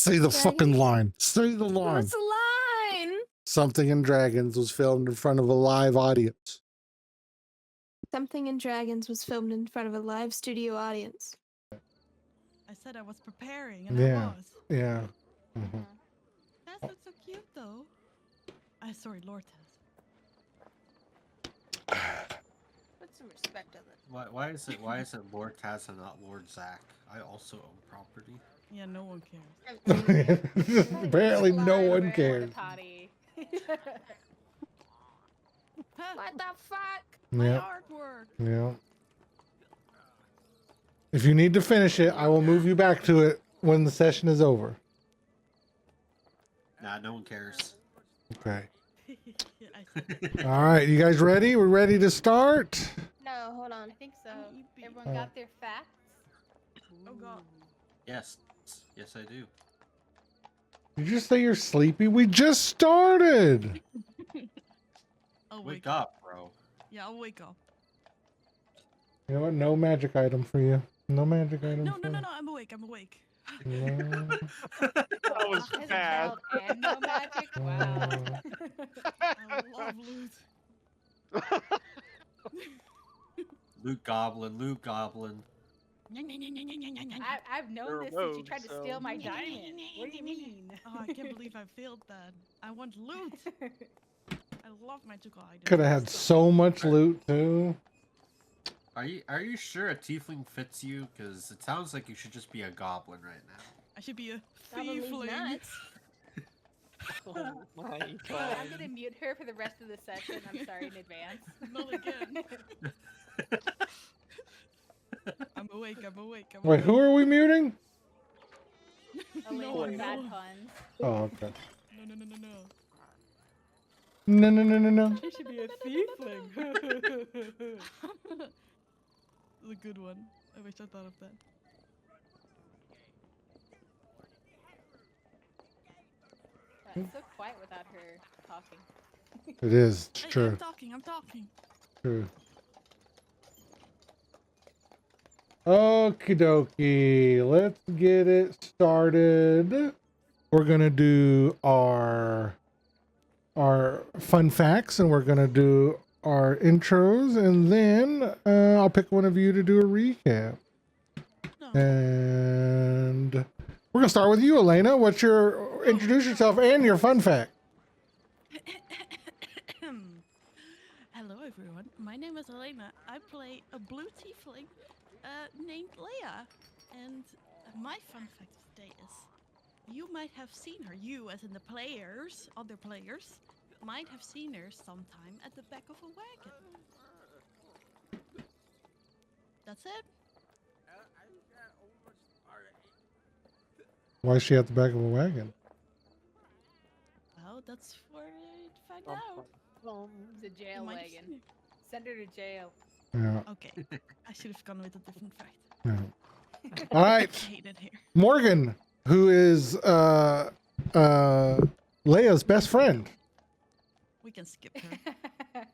Say the fucking line. Say the line. What's the line? Something in Dragons was filmed in front of a live audience. Something in Dragons was filmed in front of a live studio audience. I said I was preparing, and Yeah. I was. Yeah. Mm-hmm. Taz looks so cute, though. Sorry, Lord Taz. Put some respect on it. Why is it Lord Taz and not Lord Zach? I also own property. Yeah, no one cares. Apparently no Fly one over cares. porta potty. What the fuck? My Yeah. artwork. Yeah. If you need to finish it, I will move you back to it when the session is over. Nah, no one cares. Okay. Yeah, I see. All right, you guys ready? We're ready to start? No, hold on. I think so. Yippee. Everyone got their facts? Oh god. Yes, yes, I do. Did you say you're sleepy? We just started. I'll Wake up, bro. Yeah, I'll wake up. You know what? No magic item for you. No magic item. No, for no, no, you. no. I'm awake. I'm awake. No. That was As a fast. child and no magic? Wow. I love loot. Loot Goblin, Loot Goblin. I've known You're a this since you tried rogue, to steal so- my diamond. What do you mean? Oh, I can't believe I failed that. I want loot. I love magical items. Could have had so much loot too. Are you sure a tiefling fits you? Because it sounds like you should just be a goblin right now. I should be a Probably thiefling. nuts. Oh my I'm god. gonna mute her for the rest of the session. I'm sorry in advance. Not again. I'm awake. I'm awake. I'm Wait, awake. who are we muting? Elaine No, with bad no. puns. Oh, okay. No, no, no, no, no. No, no, no, no, no. She should be a thiefling. The good one. I wish I thought of that. It's so quiet without her talking. It is. It's Hey, true. I'm talking. I'm talking. True. Okie dokie. Let's get it started. We're gonna do our fun facts, and we're gonna do our intros, and then I'll pick one of you to do a recap. No. And we're gonna start with you, Elena. What's your introduce yourself and your fun fact? Hello, everyone. My name is Elena. I play a blue tiefling named Leia. And my fun fact of the day is you might have seen her, you as in the players, other players, might have seen her sometime at the back of a wagon. That's it. Why is she at the back of a wagon? Well, that's for you to find out. It's a jail You might have wagon. seen Send her to jail. Yeah. her. Okay, I should have gone with a different fact. Yeah. All right. I hate it here. Morgan, who is Leia's best friend. We can skip her.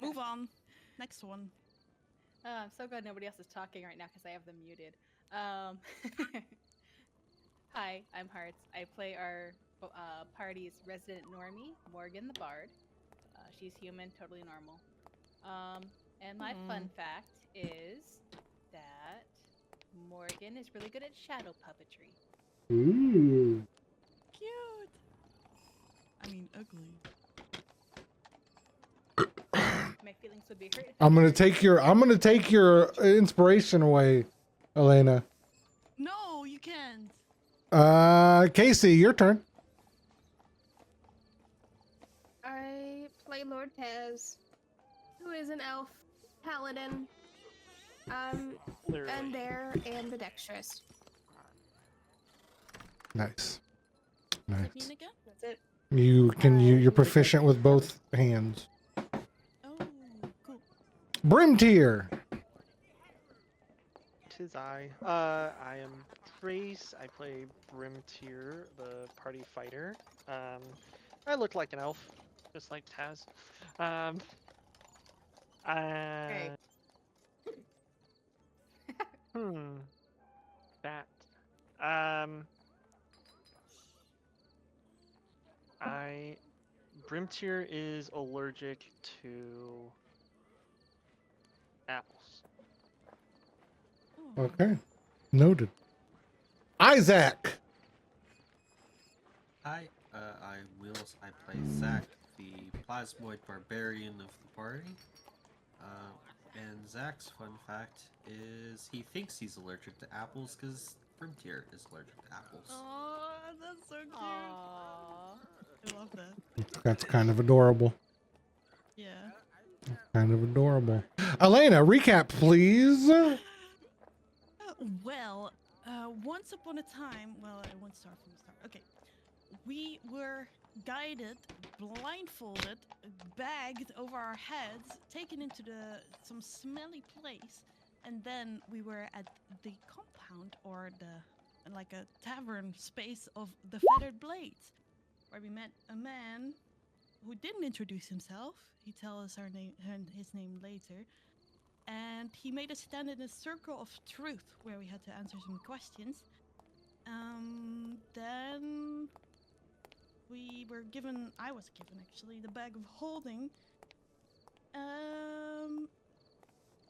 Move on. Next one. I'm so glad nobody else is talking right now because I have them muted. Hi, I'm Hearts. I play our party's resident normie, Morgan the Bard. She's human, totally normal. And my fun fact is that Morgan is really good at shadow puppetry. Ooh. Cute. I mean, ugly. My feelings would be hurt. if I'm I gonna didn't. take your inspiration away, Elena. No, you can't. Casey, your turn. I play Lord Tez, who is an elf paladin. Literally. And they're ambidextrous. Nice. Does Nice. that mean again? That's it. You're proficient with both hands. Oh, cool. Brim tier. Tis I. I am Trace. I play Brimtier, the party fighter. I look like an elf, just like Taz. Great. Hmm. That. Brimtier is allergic to apples. Oh. Okay. Noted. Isaac. Hi, I'm Wheels. I play Zack, the plasmoid barbarian of the party. And Zack's fun fact is he thinks he's allergic to apples because Brimtier is allergic to apples. Oh, that's so cute. Aww. I love that. That's kind of adorable. Yeah. Kind of adorable. Elena, recap, please. Well, once upon a time, well, I won't start from the start. Okay. We were guided, blindfolded, bagged over our heads, taken into some smelly place, and then we were at the compound or like a tavern space of the Feathered Blades, where we met a man who didn't introduce himself. He tell us his name later. And he made us stand in a circle of truth where we had to answer some questions. Then I was given actually the bag of holding.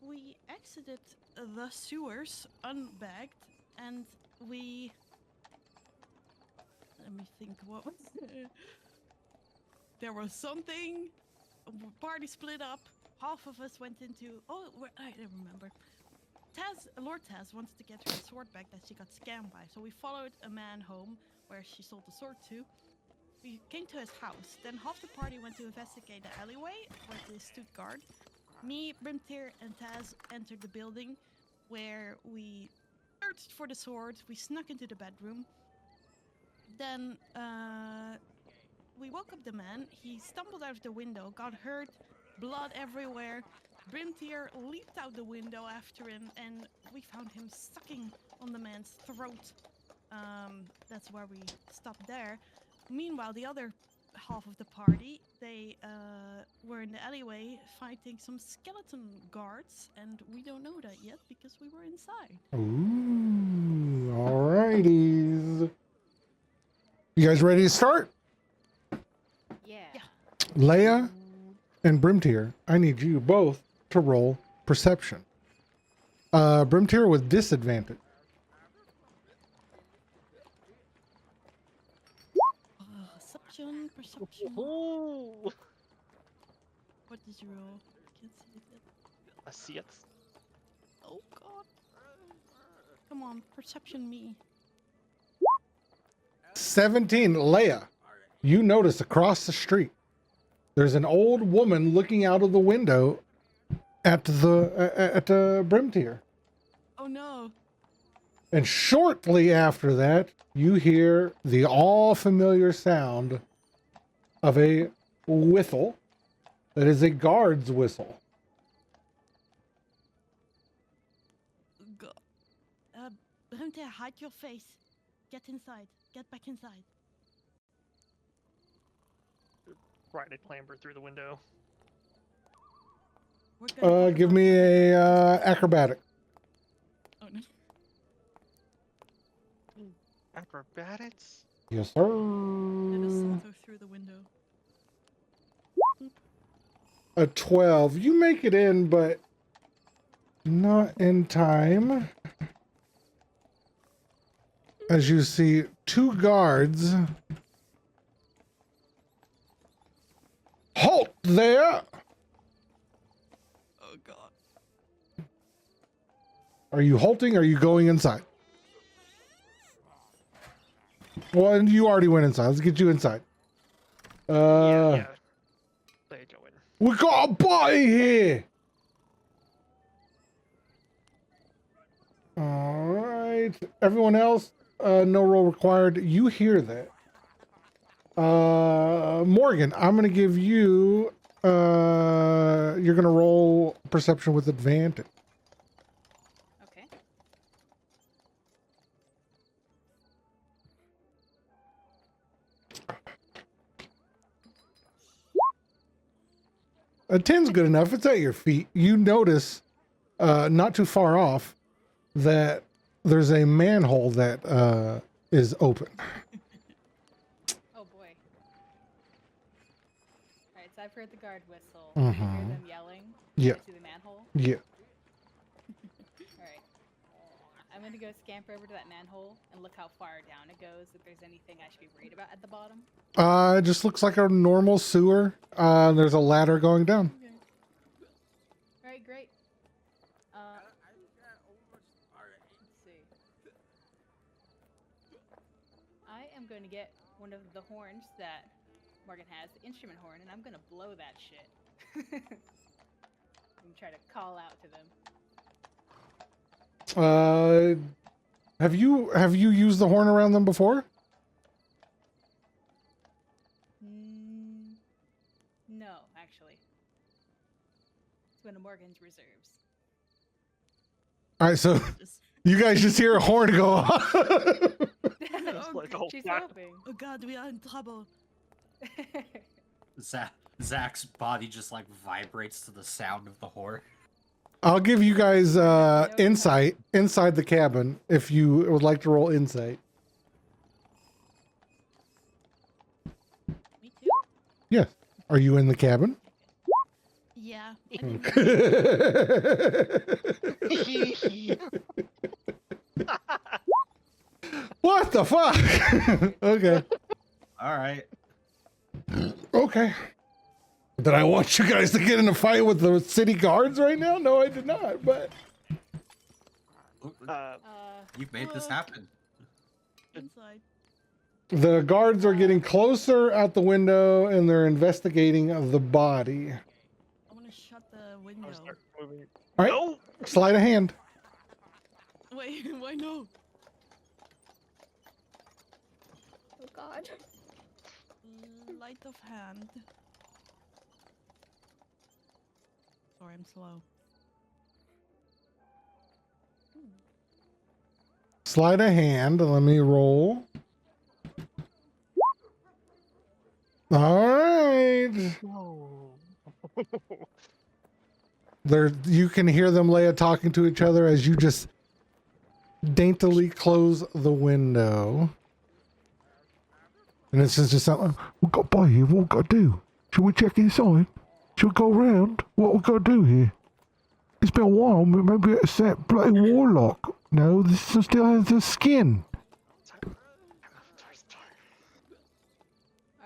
We exited the sewers unbagged, and let me think, what was there was something, party split up. Half of us went into. I don't remember. Lord Taz wanted to get her sword back that she got scammed by, so we followed a man home where she sold the sword to. We came to his house. Then half the party went to investigate the alleyway where they stood guard. Me, Brimtier, and Taz entered the building where we searched for the sword. We snuck into the bedroom. Then we woke up the man. He stumbled out of the window, got hurt. Blood everywhere. Brimtier leaped out the window after him, and we found him sucking on the man's throat. That's where we stopped there. Meanwhile, the other half of the party, they were in the alleyway fighting some skeleton guards, and we don't know that yet because we were inside. Ooh, alrighties. You guys ready to start? Yeah. Leia and Brimtier, I need you both to roll perception. Brimtier with disadvantage. Perception. Ooh. What did you roll? Can't see it. I see it. Oh god. Come on, perception me. 17. Leia, you notice across the street there's an old woman looking out of the window at the Brimtier. Oh no. And shortly after that, you hear the all familiar sound of a whistle that is a guard's whistle. Hunter, hide your face. Get inside. Get back inside. Right, I clamber through the window. We're gonna Give me a acrobatic. Oh no. Acrobatics? Yes, sir. Let us salto through the window. A 12. You make it in, but not in time. As you see, two guards. Halt there! Oh god. Are you halting or are you going inside? Well, you already went inside. Let's get you inside. Yeah. There you go in. We got a body here! Alright. Everyone else, no roll required. You hear that. Morgan, I'm going to give you, you're going to roll perception with advantage. Okay. A 10's good enough. It's at your feet. You notice, not too far off, that there's a manhole that is open. Oh boy. Alright, so I've heard the guard whistle. I hear Mhm. them yelling. Yeah. I see the manhole. Yeah. Alright. I'm gonna go scamper over to that manhole and look how far down it goes, if there's anything I should be worried about at the bottom. It just looks like a normal sewer. There's a ladder going down. Okay. Alright, great. Let's see. I am going to get one of the horns that Morgan has, the instrument horn, and I'm gonna blow that shit. And try to call out to them. Have you used the horn around them before? No, actually. It's one of Morgan's reserves. All right, so Just- you guys just hear a horn go off. It's like, oh, She's God. hoping. Oh god, we are in trouble. Zach's body just like vibrates to the sound of the horn. I'll give you guys insight inside the cabin if you would like to roll insight. Me too? Yes. Are you in the cabin? Yeah. I think What the fuck? Okay. All right. Okay. Did I want you guys to get in a fight with the city guards right now? No, I did not. But You've made this happen. inside. the guards are getting closer out the window and they're investigating the body. I want to shut the window. I'll start moving. All right. No! Slide a hand. Wait, why no? Oh god. Light of hand. Sorry, I'm slow. Slide a hand. Let me roll. All right. No. You can hear them, Leia, talking to each other as you just daintily close the window. And it's just something. We've got by here. What we got to do? Should we check inside? Should we go around? What we got to do here? It's been a while. Maybe it's that bloody warlock. No, this still has the skin. Alright,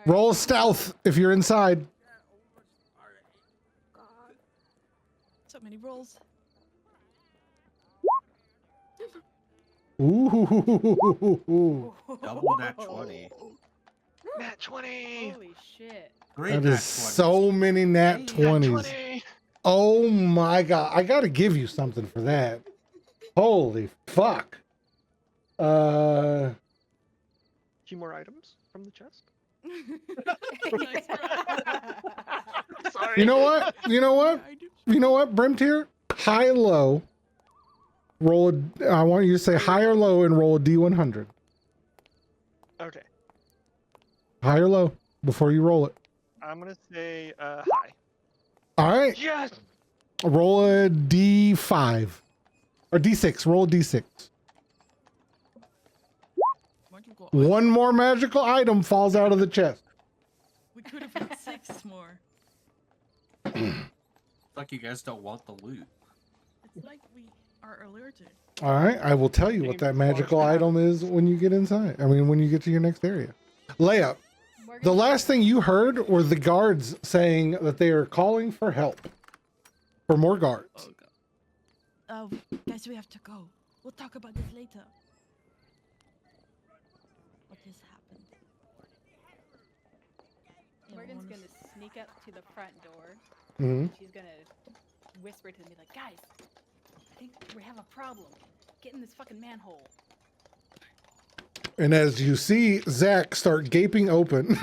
Roll stealth if you're inside. God. So many rolls. Ooh. Double nat 20. Nat 20! Holy shit. Great That nat is 20s. so many nat Nat 20s. 20! Oh my god. I gotta give you something for that. Holy fuck. Few more items from the chest? Nice try. Sorry. You know what? You know what? You know what, Brimtier? High, low. Roll a, I want you to say high or low and roll a D100. Okay. High or low before you roll it. I'm gonna say high. All right. Yes! Roll a D5 or D6. Roll a D6. Magical One more magical item falls out of the chest. We could have had 6 more. Like you guys don't want the loot. It's like we are alerted. All right. I will tell you what that magical item is when you get inside. I mean, when you get to your next area. Leia, Morgan, the last thing you heard were the guards saying that they are calling for help. For more guards. Oh god. Guys, we have to go. We'll talk about this later. What has happened? Yeah, Morgan's one gonna is- sneak up to the front door. hmm She's gonna whisper to them, be like, guys, I think we have a problem. Get in this fucking manhole. And as you see Zach start gaping open.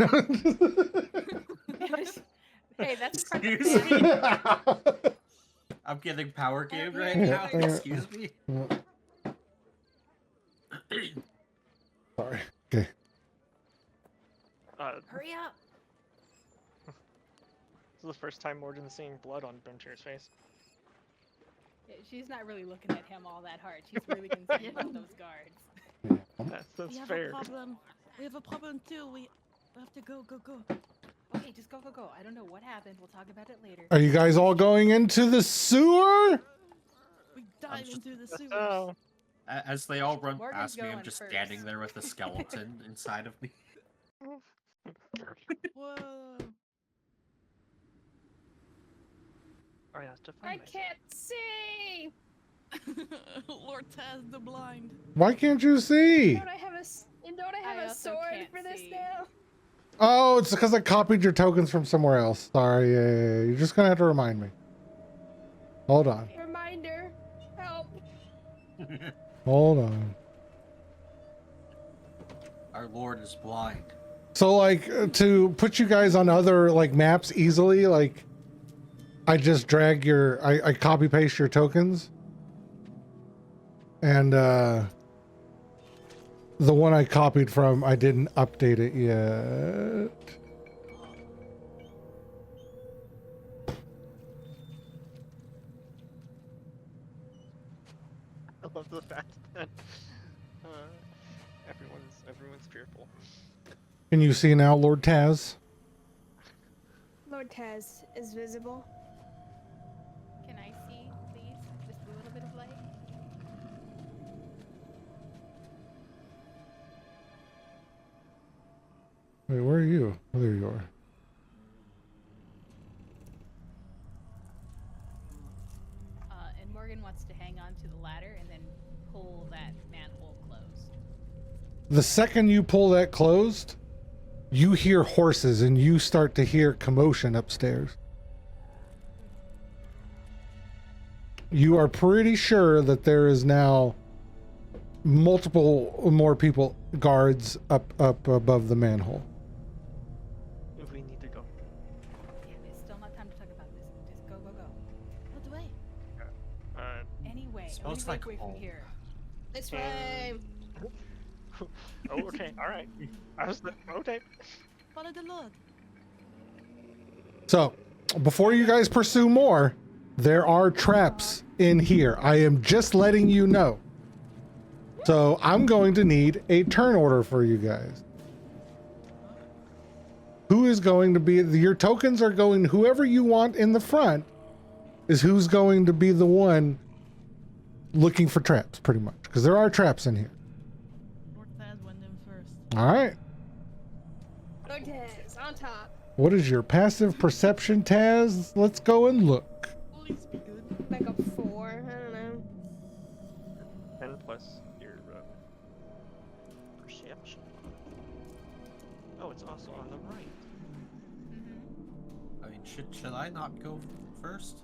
Hey, that's part of Excuse the me? plan. I'm getting power gamed right Yeah. now. Excuse me. Sorry. Okay. Hurry up. This is the first time Morgan's seeing blood on Brimtier's face. Yeah, she's not really looking at him all that hard. She's really concerned about those guards. That's we have fair. a problem. We have a problem too. We have to go. Okay, just go, go, go. I don't know what happened. We'll talk about it later. Are you guys all going into the sewer? We dive just- into the sewers. Oh, As they all run Morgan's past me, I'm going just first. standing there with a skeleton inside of me. Whoa. I have to I find myself. can't see. Lord Taz the blind. Why can't you see? Don't I have a also sword can't for this see. now? Oh, it's because I copied your tokens from somewhere else. Sorry, yeah. You're just gonna have to remind me. Hold on. Reminder. Help. Hold on. Our lord is blind. So like to put you guys on other like maps easily, like I just drag I copy paste your tokens. And the one I copied from, I didn't update it yet. I love the fact that everyone's fearful. Can you see now, Lord Taz? Lord Taz is visible. Can I see, please? Just a little bit of light. Wait, where are you? Oh, there you are. And Morgan wants to hang on to the ladder and then pull that manhole closed. The second you pull that closed, you hear horses and you start to hear commotion upstairs. You are pretty sure that there is now multiple more people, guards up above the manhole. We need to go. Yeah, there's still not time to talk about this. Just go, go, go. What way? Anyway, Smells away like from home. here. This way. Oh, okay, all right. I was okay. Follow the Lord. So, before you guys pursue more, there are traps in here. I am just letting you know. So, I'm going to need a turn order for you guys. Who is going to be, your tokens are going, whoever you want in the front is who's going to be the one looking for traps, pretty much. Because there are traps in here. Lord Taz went in first. All right. Lord Taz on top. What is your passive perception, Taz? Let's go and look. Please be good. Back up 4. I don't know. 10 plus your perception. Oh, it's also on the right. Mm-hmm. I mean, should I not go first?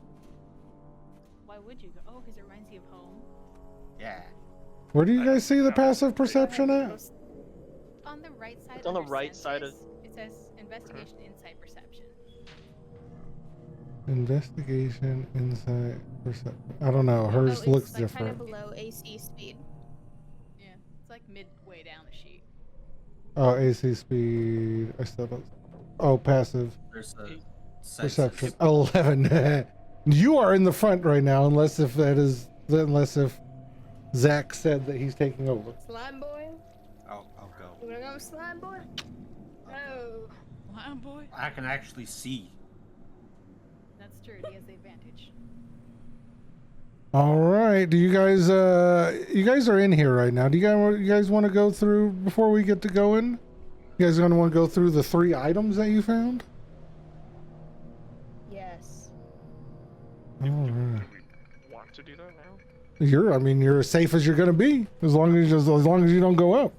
Why would you go? Oh, because it reminds you of home. Yeah. Where do you guys see the passive perception at? On the right side. It's on the under right side of- senses, It says investigation, insight, perception. Investigation, insight, perception. I don't know. Hers it's looks like different. kind of below AC speed. Yeah, it's like midway down the sheet. Oh, AC speed. I still don't. Oh, passive There's a perception. senses. 11. You are in the front right now, unless if Zach said that he's taking over. Slime boy? I'll go. You wanna go with slime boy? No. Lion boy. I can actually see. That's true. He has the advantage. All right. Do you guys you guys are in here right now. Do you guys want to go through before we get to going? You guys gonna want to go through the 3 items that you found? Yes. All right. Do we want to do that now? You're as safe as you're gonna be as long as you don't go up.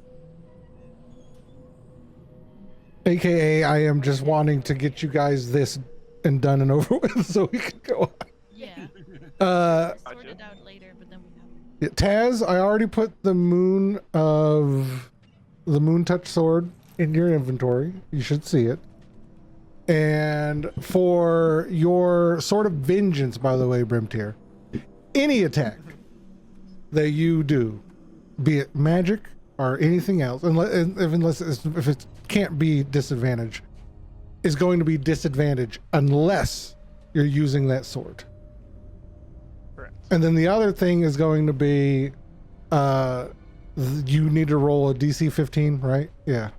AKA, I am just wanting to get you guys this and done and over with so we can go on. Yeah. Uh, We'll sort it out later, but then we have. yeah, Taz, I already put the moon touch sword in your inventory. You should see it. And for your sword of vengeance, by the way, Brimtier, any attack that you do, be it magic or anything else, if it can't be disadvantage, is going to be disadvantage unless you're using that sword. Correct. And then the other thing is going to be, you need to roll a DC 15, right? Yeah.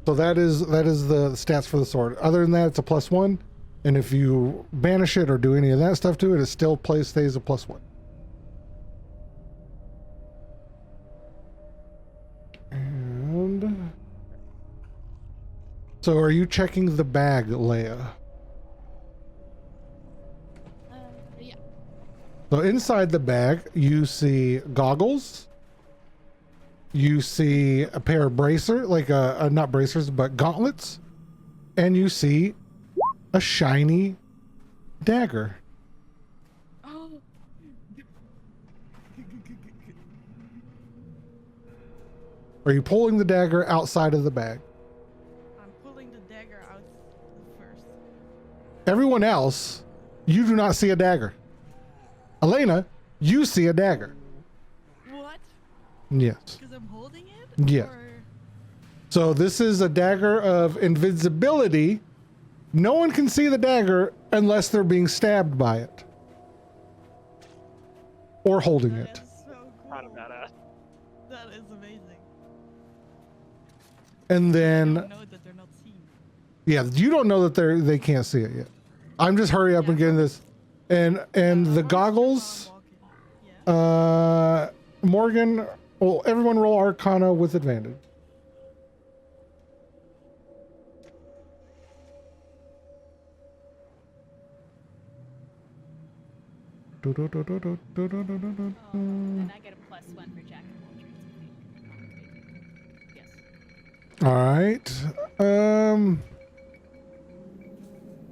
So that is the stats for the sword. Other than that, it's a +1. And if you banish it or do any of that stuff to it, it still stays a +1. And so are you checking the bag, Leia? Yeah. So inside the bag, you see goggles. You see a pair of not bracers, but gauntlets. And you see a shiny dagger. Oh. Are you pulling the dagger outside of the bag? I'm pulling the dagger out first. Everyone else, you do not see a dagger. Elena, you see a dagger. What? Yes. Because I'm holding it? Yeah. Or... So this is a dagger of invisibility. No one can see the dagger unless they're being stabbed by it. Or holding That it. is so cool. Kind of badass. That is amazing. And I then, don't know that they're not seen. yeah, you don't know that they can't see it yet. I'm just hurry up and getting this. And the goggles, Yeah. Morgan, well, everyone roll Arcana with advantage. And I get a +1 for Jack of all trades. Yes. All right.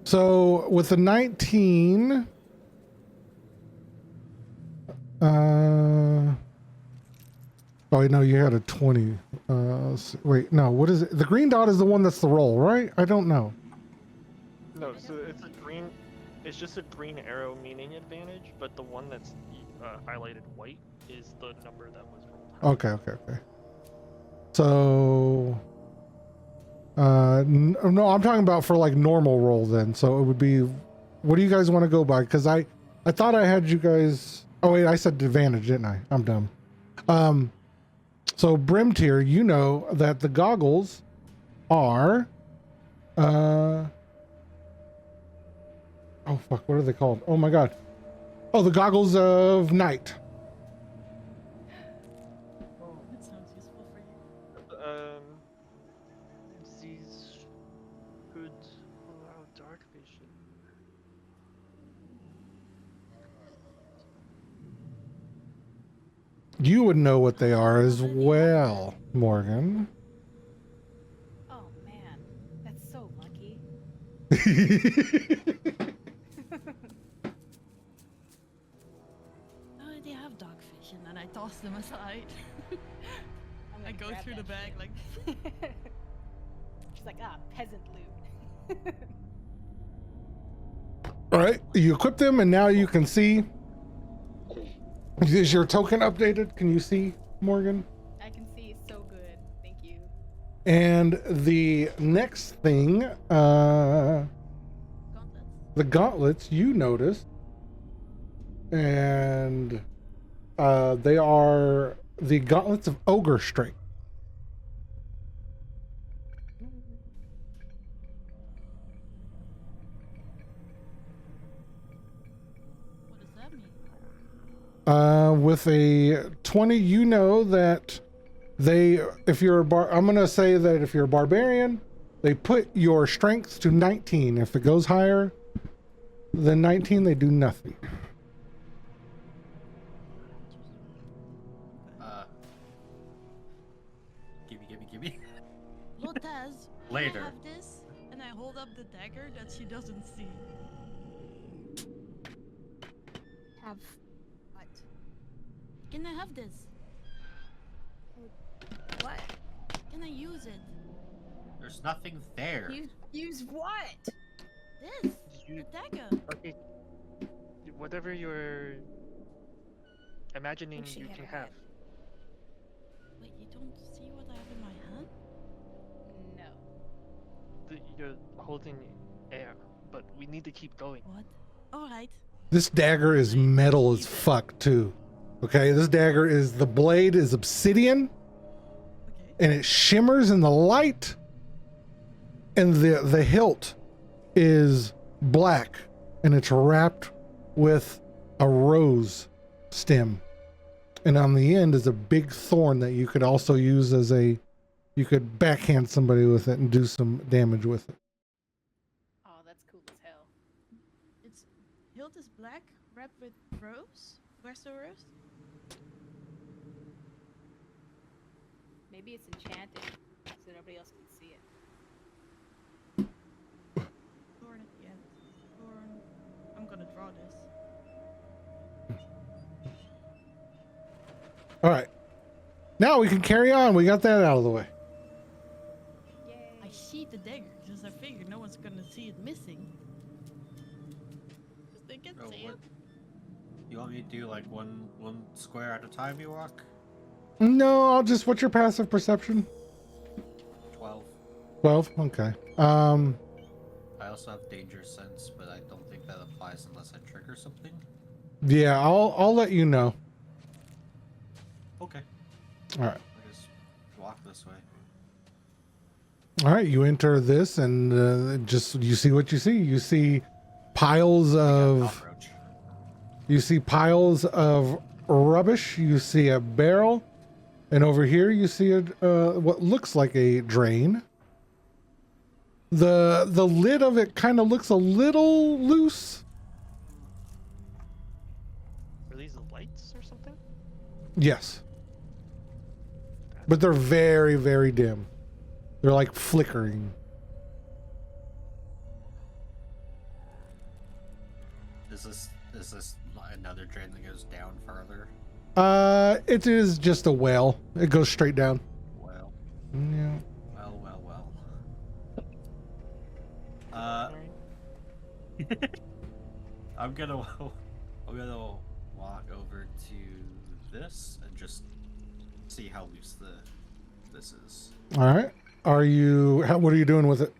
So with the 19, oh no, you had a 20. Wait, no, what is it? The green dot is the one that's the roll, right? I don't know. No, so it's a green. It's just a green arrow meaning advantage, but the one that's highlighted white is the number that was rolled. Okay. So, no, I'm talking about for like normal roll then. So it would be, what do you guys want to go by? Because I thought I had you guys. Oh wait, I said advantage, didn't I? I'm dumb. So Brim tier, you know that the goggles are, oh fuck, what are they called? Oh my god. Oh, the goggles of night. That sounds useful for you. These could allow dark vision. You would know what they are as well, Morgan. Oh man, that's so lucky. Oh, they have dog vision, and I toss them aside. I'm I gonna go grab through the that bag shit. like. She's like, peasant loot. All right, you equip them, and now you can see. Is your token updated? Can you see, Morgan? I can see so good. Thank you. And the next thing, Gauntlets. the gauntlets, you notice, and they are the gauntlets of ogre strength. What does that mean? With a 20, you know that if you're I'm gonna say that if you're a barbarian, they put your strength to 19. If it goes higher than 19, they do nothing. Gimme. Lord Taz, Later. I have this, and I hold up the dagger that she doesn't see. Have what? Can I have this? What? Can I use it? There's nothing there. Use what? This, You, the dagger. okay, whatever you're imagining, she you had can her have. head. Wait, you don't see what I have in my hand? No. You're holding air, but we need to keep going. What? All right. This dagger is metal as fuck too. Okay, this dagger the blade is obsidian, Okay. and it shimmers in the light, and the hilt is black, and it's wrapped with a rose stem, and on the end is a big thorn that you could also use as you could backhand somebody with it and do some damage with it. Oh, that's cool as hell. Its hilt is black, wrapped with rose. Where's the rose? Maybe it's enchanted, so nobody else can see it. Thorn at the end. Thorn. I'm gonna draw this. All right, now we can carry on. We got that out of the way. Yay. I sheathed the dagger because I figured no one's gonna see it missing. 'Cause they can Oh, see what? it. You want me to do like one square at a time you walk? No, I'll just. What's your passive perception? 12. 12. Okay. I also have danger sense, but I don't think that applies unless I trigger something. Yeah, I'll let you know. Okay. All right. I just walk this way. All right. You enter this, and just you see what you see. You see piles of. Cockroach. You see piles of rubbish. You see a barrel, and over here you see what looks like a drain. The lid of it kind of looks a little loose. Are these the lights or something? Yes, but they're very, very dim. They're like flickering. Is this another drain that goes down further? It is just a well. It goes straight down. Well, Yeah. well. Alright. I'm gonna walk over to this and just see how loose this is. All right. What are you doing with it?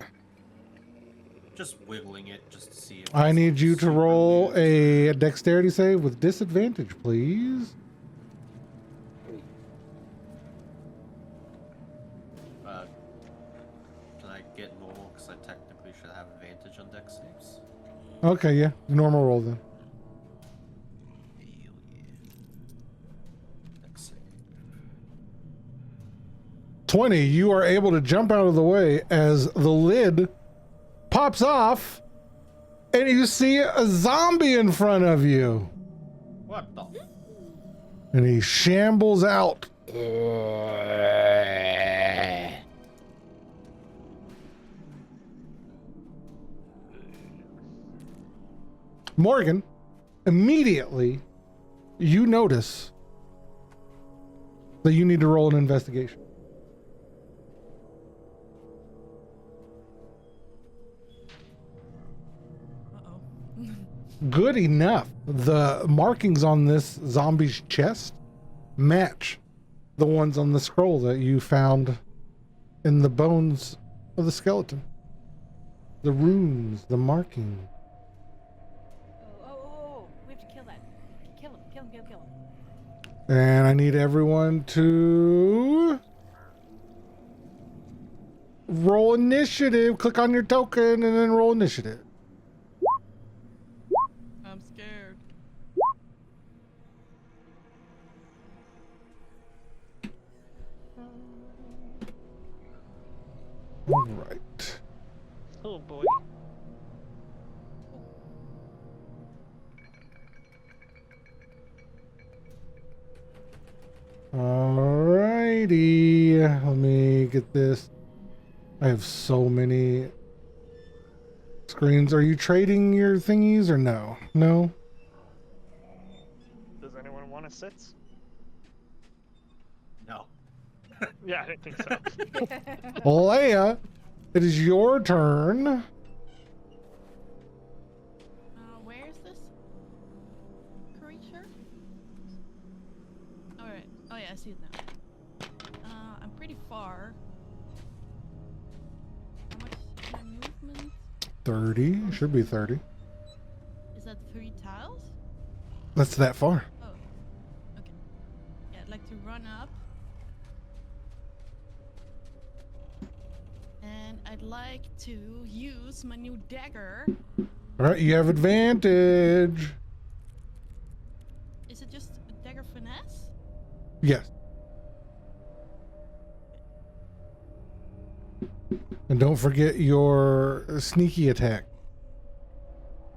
Just wiggling it just to see if I it's, need like, you to super roll loose. a dexterity save with disadvantage, please. Should I get normal? Because I technically should have advantage on dex saves. Okay, yeah. Normal roll then. Hell yeah. Dex save. 20, you are able to jump out of the way as the lid pops off and you see a zombie in front of you. What the? And he shambles out. Morgan, immediately you notice that you need to roll an investigation. Uh-oh. Good enough. The markings on this zombie's chest match the ones on the scroll that you found in the bones of the skeleton. The runes, the marking. Oh, we have to kill that. Kill him. And I need everyone to roll initiative. Click on your token and then roll initiative. I'm scared. All right. Oh boy. Alrighty. Let me get this. I have so many screens. Are you trading your thingies or no? No? Does anyone want to sit? No. Yeah, I didn't think so. Leia, it is your turn. Where is this creature? Alright. Oh yeah, I see it now. I'm pretty far. How much is my movement? 30. Should be 30. Is that 3 tiles? That's that far. Oh. Okay. Yeah, I'd like to run up. And I'd like to use my new dagger. All right, you have advantage. Is it just a dagger finesse? Yes. And don't forget your sneaky attack.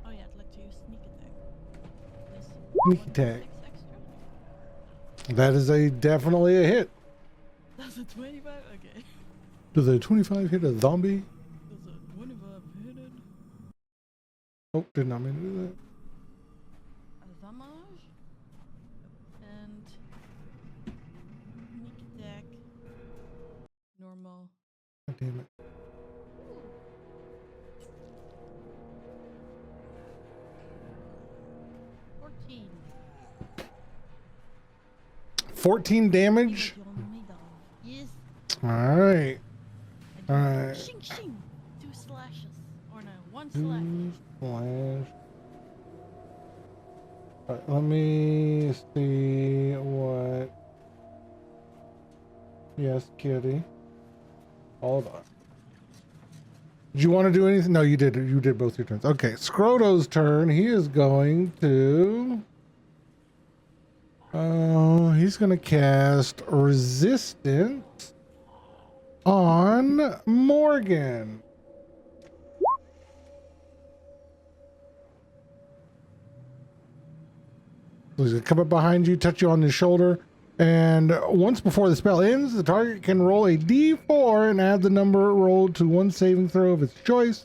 Oh yeah, I'd like to use sneak attack. This Sneak 1d6 attack. extra. That is definitely a hit. Does a 25? Okay. Does a 25 hit a zombie? Does a 25 hit it? Oh, did not mean to do that. A damage. And sneak attack. Normal. God damn it. 14. 14 damage. Yes. All right. I do Alright. Shing shing. 2 slashes. Or no, 1 slash. Slash. All right, let me see what. Yes, kitty. Hold on. Did you want to do anything? No, you did. You did both your turns. Okay, Scroto's turn. He is going to. He's going to cast Resistance on Morgan. So he's going to come up behind you, touch you on the shoulder, and once before the spell ends, the target can roll a d4 and add the number rolled to one saving throw of its choice.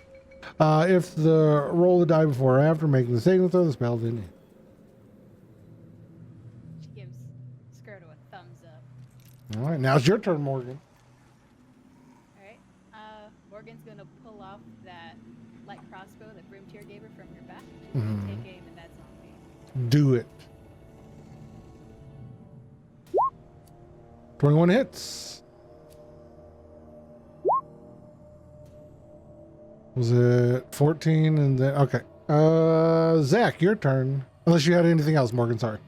If the roll the die before or after making the saving throw, the spell didn't end. She gives Skirtle a thumbs up. All right, now it's your turn, Morgan. Alright. Morgan's gonna pull off that light crossbow that Brimtier gave her from your back. Mhm. Take aim at that zombie. Do it. 21 hits. Was it 14 and then okay. Zach, your turn. Unless you had anything else, Morgan, sorry.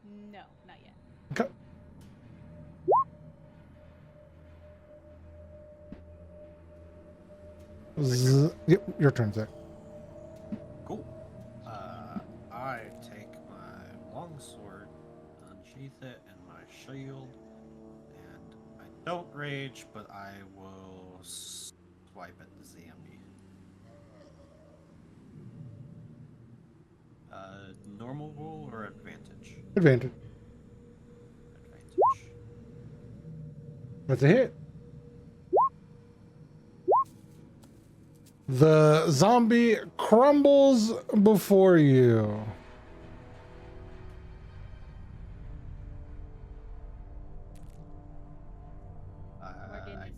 No, not yet. Okay. Yep, your turn, Zach. Cool. I take my longsword, unsheath it, and my shield, and I don't rage, but I will swipe at the zombie. Normal roll or advantage? Advantage. Advantage. That's a hit. The zombie crumbles before you. Morgan I is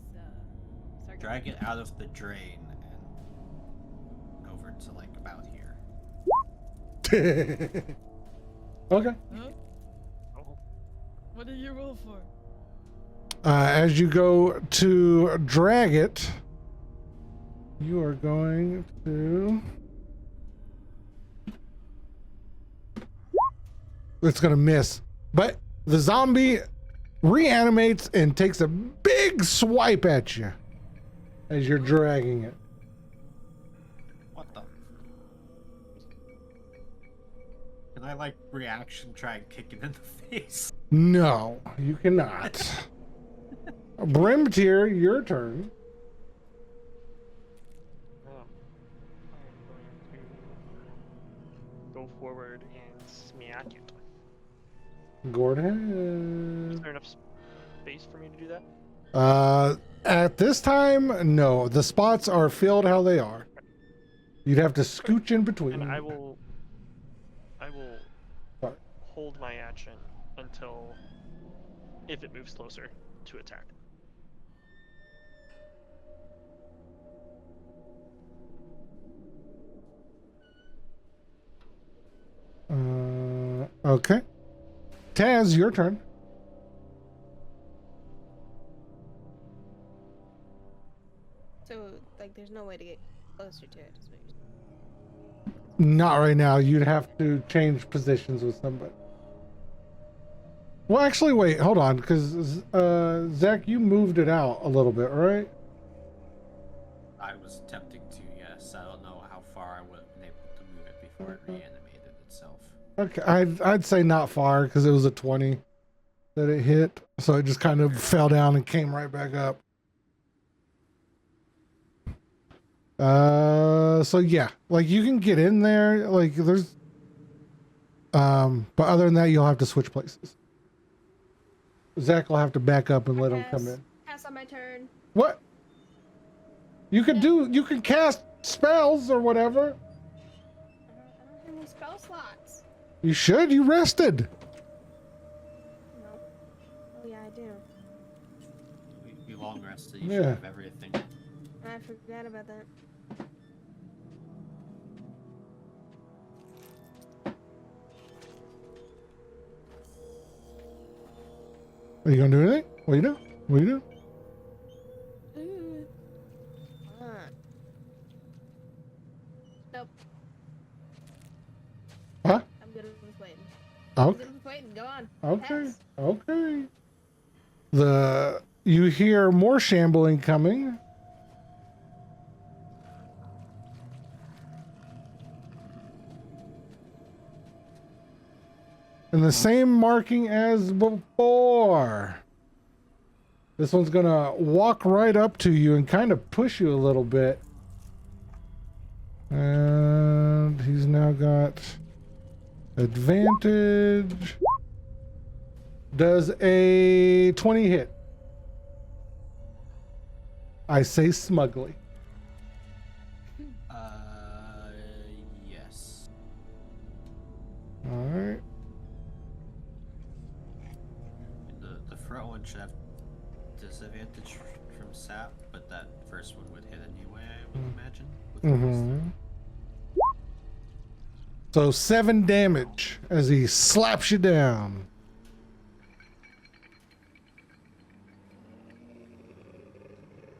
sorry. drag it out of the drain and over to like about here. Okay. Huh? Oh, What did you roll for? As you go to drag it, you are going to. It's going to miss. But the zombie reanimates and takes a big swipe at you as you're dragging it. What the? Can I like reaction try and kick it in the face? No, you cannot. Brimtier, your turn. I'm going to go forward and smack it. Go Is ahead. there enough space for me to do that? At this time, no. The spots are filled how they are. You'd have to scooch in between. And I will Sorry. hold my action until if it moves closer to attack. Okay. Taz, your turn. So, like, there's no way to get closer to it. Is what you're saying. Not right now. You'd have to change positions with somebody. Well, actually, wait, hold on, because Zach, you moved it out a little bit, right? I was attempting to, yes. I don't know how far I would have been able to move it before it reanimated itself. Okay, I'd say not far because it was a 20 that it hit, so it just kind of fell down and came right back up. So yeah, like you can get in there, like there's, but other than that, you'll have to switch places. Zach will have to back up and let him come in. Pass on my turn. What? You can cast spells or whatever. I don't have any spell slots. You should. You rested. No. Oh yeah, I do. We long rested. You Yeah. should have everything. I forgot about that. Are you gonna do anything? What you do? What you do? Nope. Huh? I'm good with waiting. Okay. Good with waiting. Go on. Okay. Pass. Okay. You hear more shambling coming. And the same marking as before. This one's gonna walk right up to you and kind of push you a little bit. And he's now got advantage. Does a 20 hit? I say smugly. Yes. All right. The front one should have disadvantage from sap, but that first one would hit anyway, I would imagine. With the Mm-hmm. So 7 damage as he slaps you down.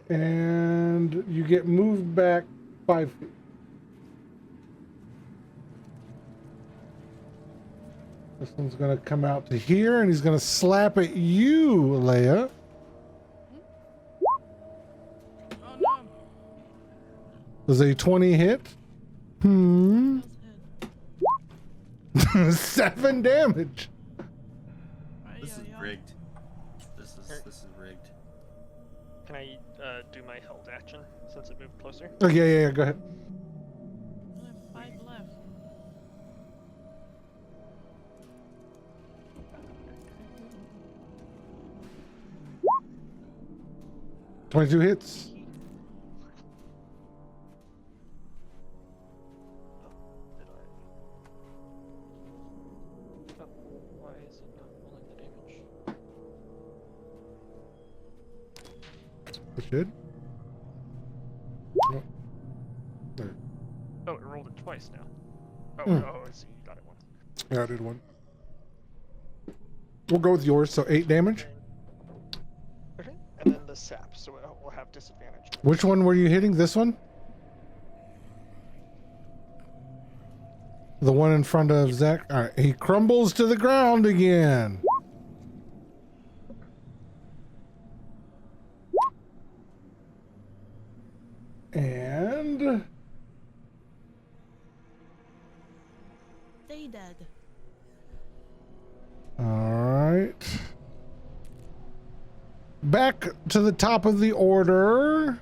And you get moved back 5 feet. This one's gonna come out to here and he's gonna slap at you, Leia. Oh no. Does a 20 hit? Hmm. Does hit. 7 damage. This is Ay, ay, ay. rigged. This is rigged. Can I do my held action since it moved closer? Oh, yeah, go ahead. I have 5 left. 22 hits. Did I? Oh, why is it not rolling the damage? It should. Oh, there. Oh, it rolled it twice now. Oh, Hmm. oh, I see. You got it once. Yeah, I did one. We'll go with yours, so 8 damage. Okay. And then the sap, so we'll have disadvantage. Which one were you hitting? This one? The one in front of Zach? Alright, he crumbles to the ground again. And Stay dead. alright. Back to the top of the order.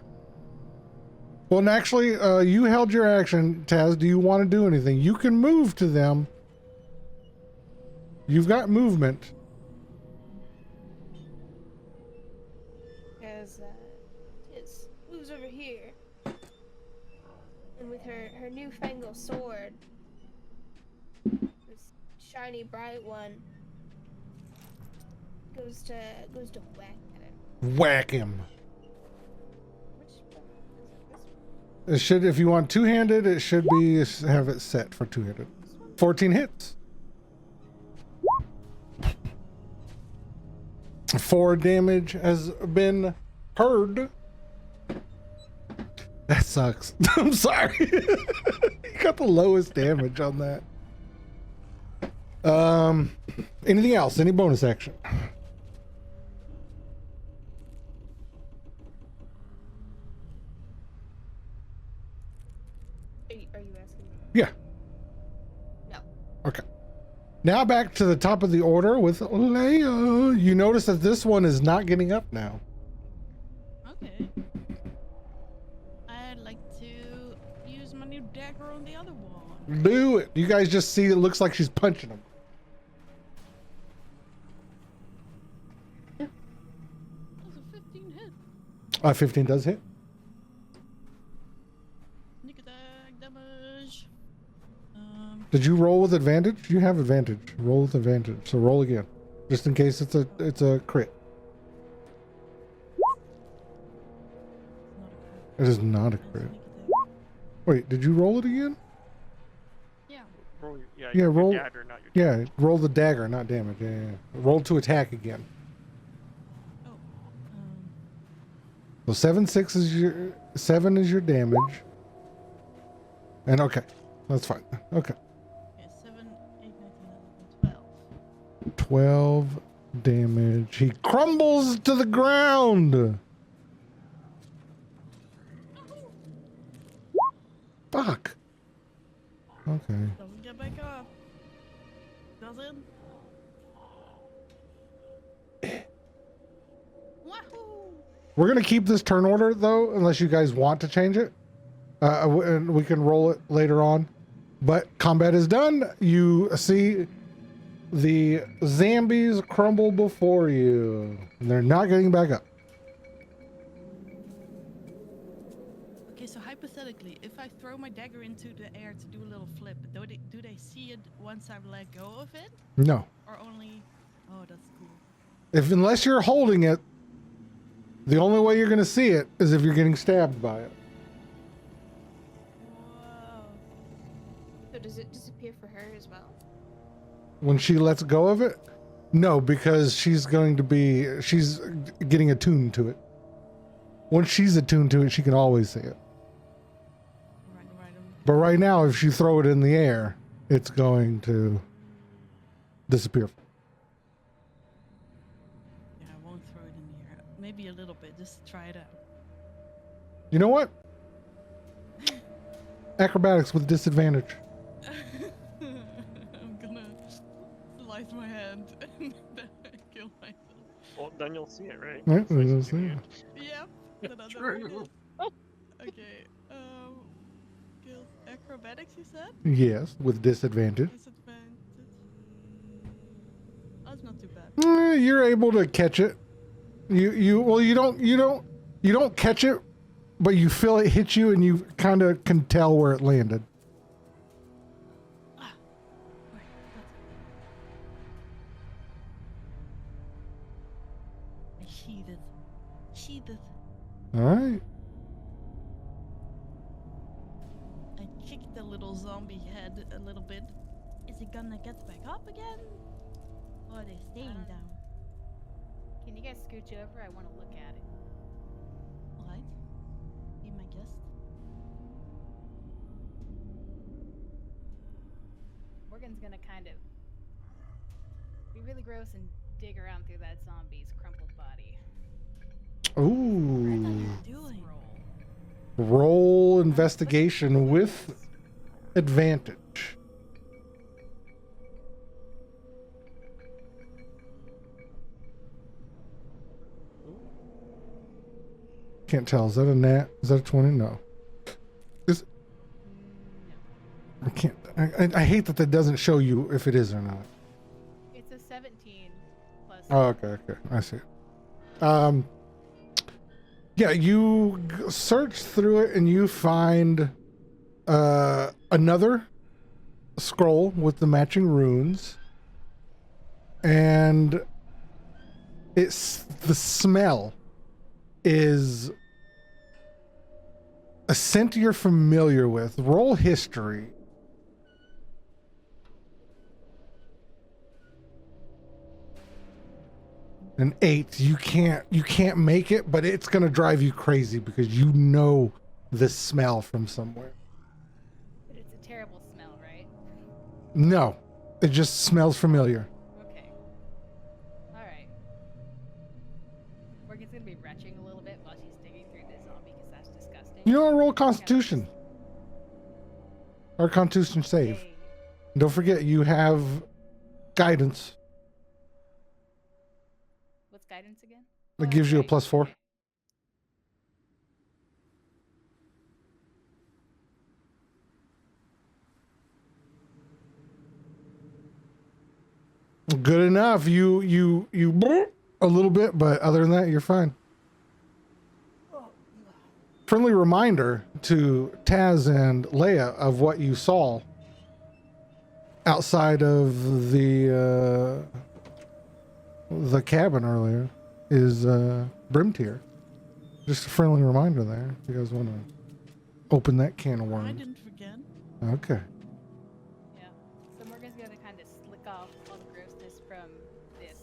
Well, and actually, you held your action, Taz. Do you want to do anything? You can move to them. You've got movement. Because Tiz moves over here. And with her newfangled sword, this shiny bright one, goes to whack at it. Whack him. Which one is it? This one? It should, if you want two-handed, it should be have it set for two-handed. 14 hits. 4 damage has been heard. That sucks. I'm sorry. You got the lowest damage on that. Anything else? Any bonus action? Are you asking me? Yeah. No. Okay. Now back to the top of the order with Leia. You notice that this one is not getting up now. Okay. I'd like to use my new dagger on the other one. Do it. You guys just see it looks like she's punching him. That's a 15 hit. 15 does hit. Sneak attack damage. Did you roll with advantage? You have advantage. Roll with advantage. So roll again, just in case it's a crit. Not a crit. It is not a That's crit. sneak attack. Wait, did you roll it again? Yeah. Roll, yeah, Yeah, your roll- dagger, not your Yeah, roll the dagger, not damage. Yeah. Roll to attack again. Oh. So 7 is your damage. And okay, that's fine. Okay, Okay, 7, 8, 19, 11, 12. 12 damage. He crumbles to the ground. Fuck. Okay. Doesn't get back up. Doesn't. Wahoo! We're gonna keep this turn order though, unless you guys want to change it. And we can roll it later on. But combat is done. You see the zombies crumble before you. And they're not getting back up. Okay, so hypothetically, if I throw my dagger into the air to do a little flip, do they see it once I've let go of it? No. Or only... Oh, that's cool. Unless you're holding it, the only way you're gonna see it is if you're getting stabbed by it. Whoa. So does it disappear for her as well? When she lets go of it? No, because she's getting attuned to it. Once she's attuned to it, she can always see it. Right. But right now, if you throw it in the air, it's going to disappear. Yeah, I won't throw it in the air. Maybe a little bit, just to try it out. You know what? Acrobatics with disadvantage. I'm gonna slice my hand and kill myself. Well, then you'll see it, right? Right, It's like you'll you see can- it. Yep. Then I'll True. do it. Okay. Skills acrobatics, you said? Yes, with disadvantage. Disadvantage. That's not too bad. You're able to catch it. You don't catch it, but you feel it hit you, and you kind of can tell where it landed. Alright, that's it. I sheathe it. Sheathe it. All right. I kick the little zombie head a little bit. Is it gonna get back up again? Or are they staying down? Can you guys scooch over? I want to look at it. Alright. Be my guest. Morgan's gonna kind of be really gross and dig around through that zombie's crumpled body. Ooh. Doing. Roll investigation with advantage. Can't tell. Is that a nat? Is that a 20? No. Is I can't. I hate that doesn't show you if it is or not. It's a 17 plus. Oh, okay. I see. Yeah, you search through it and you find another scroll with the matching runes, and the smell is a scent you're familiar with. Roll history. An 8. You can't make it, but it's gonna drive you crazy because you know the smell from somewhere. But it's a terrible smell, right? No, It just smells familiar. Okay. Alright. Morgan's gonna be retching a little bit while she's digging through this zombie because that's disgusting. You know what? Roll Constitution. Or Constitution save. Yay. Don't forget, you have guidance. What's guidance again? That Oh, gives you a right, +4. okay. Good enough. You a little bit, but other than that, you're fine. Friendly reminder to Taz and Leia of what you saw outside of the cabin earlier is Brim Tier. Just a friendly reminder there. If you guys want to open that can of I worms. didn't forget. Okay. Yeah. So Morgan's gonna kind of slick off all the grossness from this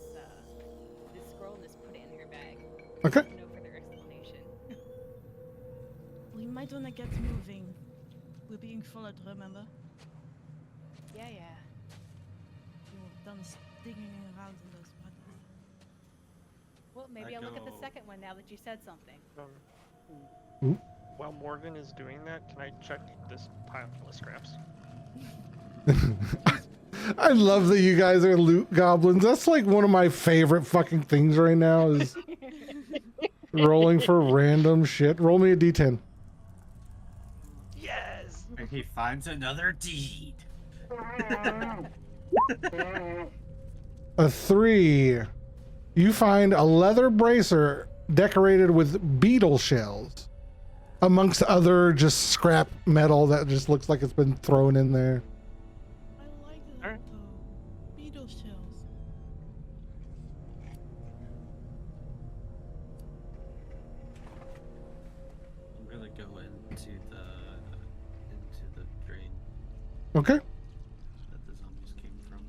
this scroll and just put it in her bag. Okay. No further explanation. We might wanna get moving. We're being followed, remember? Yeah, yeah. You're done digging around in those buttons. Well, maybe I I'll look at the go- second one now that you said something. Ooh. While Morgan is doing that, can I check this pile of scraps? I love that you guys are loot goblins. That's like one of my favorite fucking things right now is rolling for random shit. Roll me a d10. Yes! And he finds another deed. A 3. You find a leather bracer decorated with beetle shells, amongst other just scrap metal that just looks like it's been thrown in there. I like that Alright. though. Beetle shells. I'm gonna go into the drain Okay. that the zombies came from.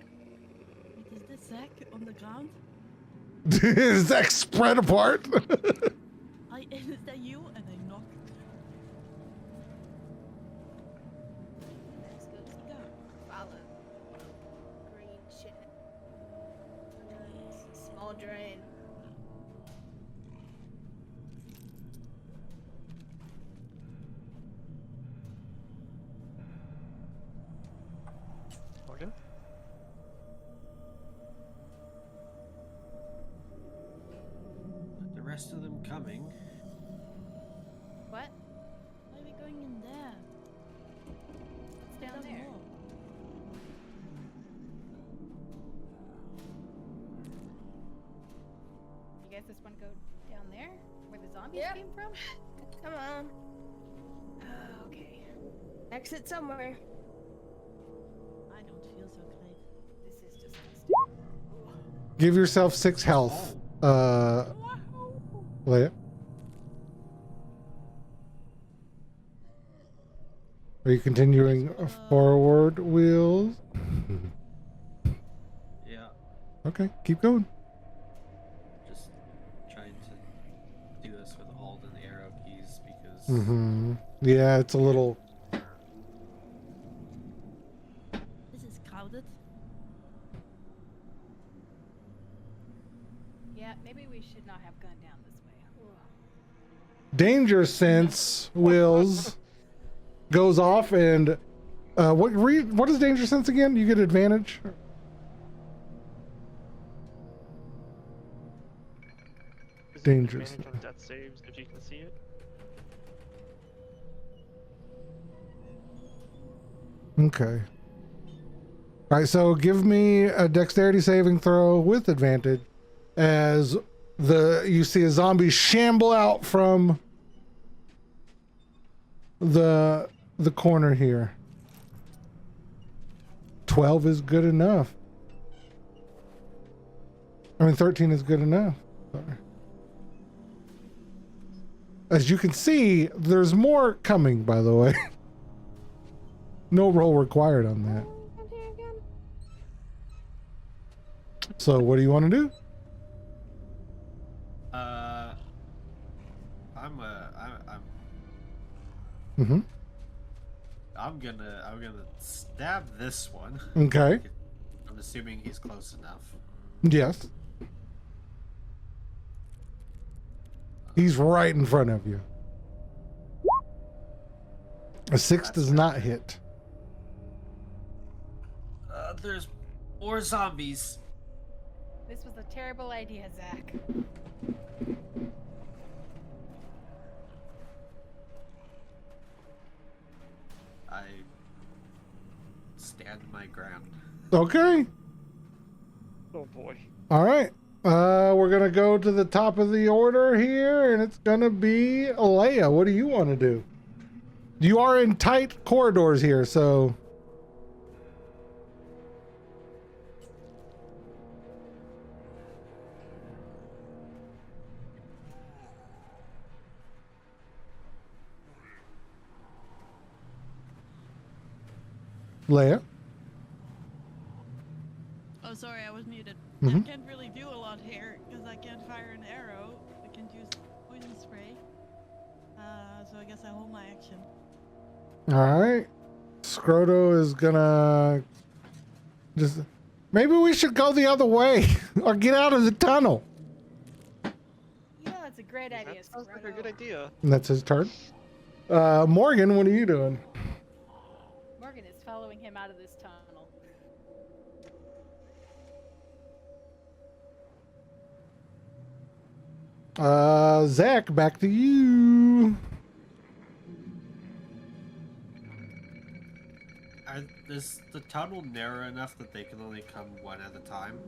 Wait, is this Zack on the ground? Is that spread apart? Is that you? And I knock. Let's go Yeah. follow green shit. Small drain. Morgan? But the rest of them coming. What? Why are we going in there? It's down Down there. more. You guys just want to go down there where the zombies Yep. came from? Come on. Okay. Exit somewhere. I don't feel so great. This is disgusting. Give yourself 6 health. Leia. Are you continuing forward, Wheels? Yeah, Okay, keep going. just trying to do this with Alt and the arrow keys because Mm-hmm. Yeah, it's a little. This is crowded. Yeah, maybe we should not have gone down this way. Danger sense Wills goes off and what is danger sense again? You get advantage. Is it Dangerous. advantage on death saves if you can see it? Okay. All right, so give me a dexterity saving throw with advantage as you see a zombie shamble out from the corner here. 12 is good enough. I mean, 13 is good enough. Sorry. As you can see, there's more coming, by the way. No roll required on that. Come here again. So what do you want to do? Mm-hmm. I'm gonna stab this one. Okay. I'm assuming he's close enough. Yes. He's right in front of you. A 6 does not hit. There's more zombies. This was a terrible idea, Zach. I stand my ground. Okay. Oh boy. All right. We're gonna go to the top of the order here, and it's gonna be Leia. What do you want to do? You are in tight corridors here, so Leia. Oh, sorry, I was muted. Mhm. I can't really do a lot here because I can't fire an arrow. I can use poison spray. So I guess I hold my action. All right. Scroto is gonna just. Maybe we should go the other way or get out of the tunnel. You know, it's a great idea. That sounds like a Scroto. good idea. And that's his turn. Morgan, what are you doing? Morgan is following him out of this tunnel. Zach, back to you. Is the tunnel narrow enough that they can only come one at a time?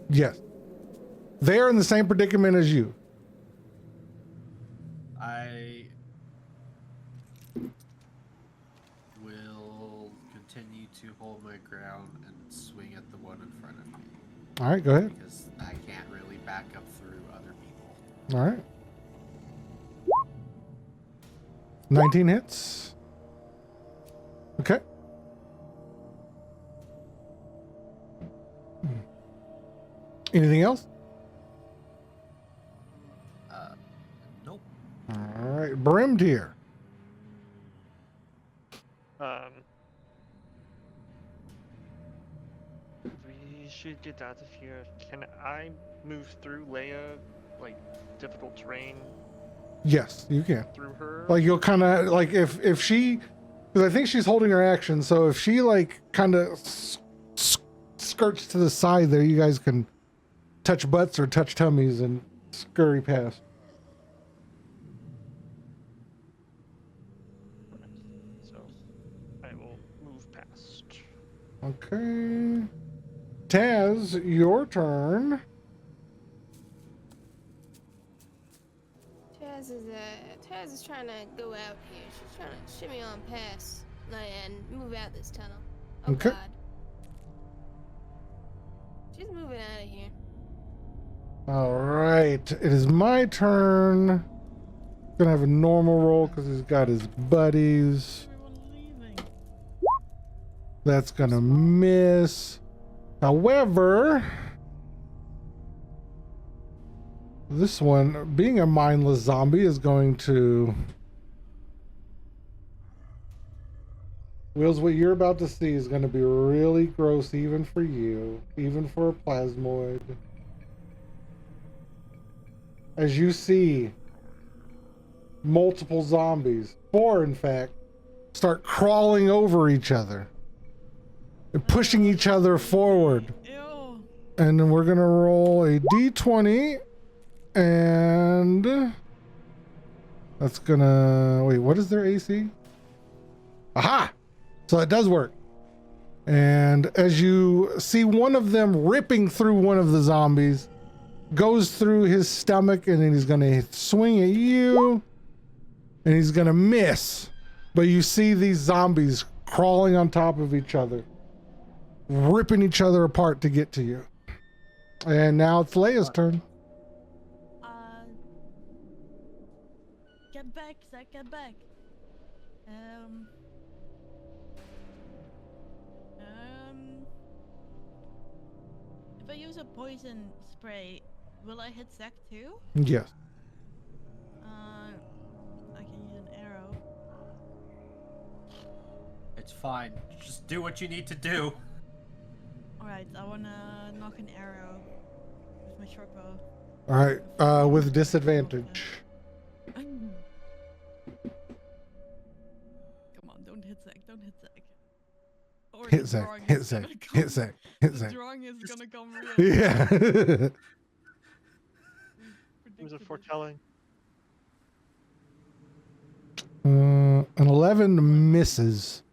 Yes. They're in the same predicament as you. I will continue to hold my ground and swing at the one in front of me All right, go ahead. because I can't really back up through other people. All right. 19 hits. Okay. Anything else? Nope. All right, Brimtier. We should get out of here. Can I move through Leia, like difficult terrain Yes, you can. through her? Like you'll kind of like if she, because I think she's holding her action. So if she like kind of skirts to the side there, you guys can touch butts or touch tummies and scurry past. So I will move past. Okay. Taz, your turn. Taz is trying to go out here. She's trying to shimmy on past and move out this tunnel. Oh Okay. God. She's moving out of here. All right, it is my turn. Gonna have a normal roll because he's got his buddies. Everyone leaving. That's gonna miss. However, this one, being a mindless zombie, is going to. Wheels, what you're about to see is going to be really gross, even for you, even for a plasmoid. As you see multiple zombies, 4 in fact, start crawling over each other and pushing each other forward. Ew. And then we're gonna roll a d20, and that's gonna wait. What is their AC? Aha! So it does work. And as you see, one of them ripping through one of the zombies, goes through his stomach, and then he's gonna swing at you, and he's gonna miss. But you see these zombies crawling on top of each other, ripping each other apart to get to you. And now it's Leia's turn. Get back, Zach, get back. If I use a poison spray, will I hit Zach too? Yes. I can use an arrow. It's fine. Just do what you need to do. Alright, I wanna knock an arrow with my short bow. All right, with disadvantage. Come on, don't hit Zach, don't hit Zach. Or Hit the Zach, drawing hit is Zach, gonna hit come- Zach, hit The Zach. drawing is gonna come real. Yeah. Who's it predictable. foretelling? An 11 misses.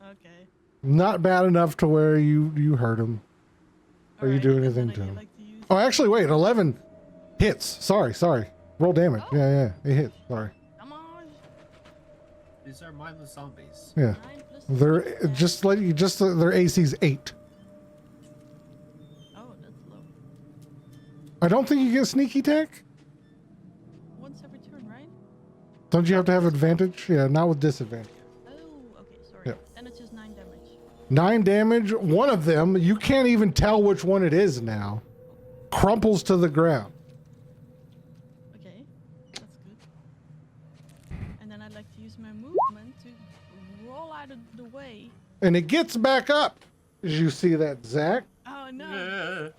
Okay. Not bad enough to where you hurt him. Or you Alright, do and anything then to I him. like to use- Oh, actually, wait. 11 hits. Sorry. Roll damage. Oh. Yeah. It hits. Sorry. Come on. These are mindless zombies. Yeah. 9 plus They're 6, just like their AC's 8. Oh, that's low. I don't think you get sneak attack. Once every turn, right? Don't you have to have advantage? Yeah, not with disadvantage. Oh, okay, sorry. Yeah. Then it's just 9 damage. 9 damage. One of them, you can't even tell which one it is now. Crumples to the ground. Okay, that's good. And then I'd like to use my movement to roll out of the way. And it gets back up. As you see that, Zach. Oh no!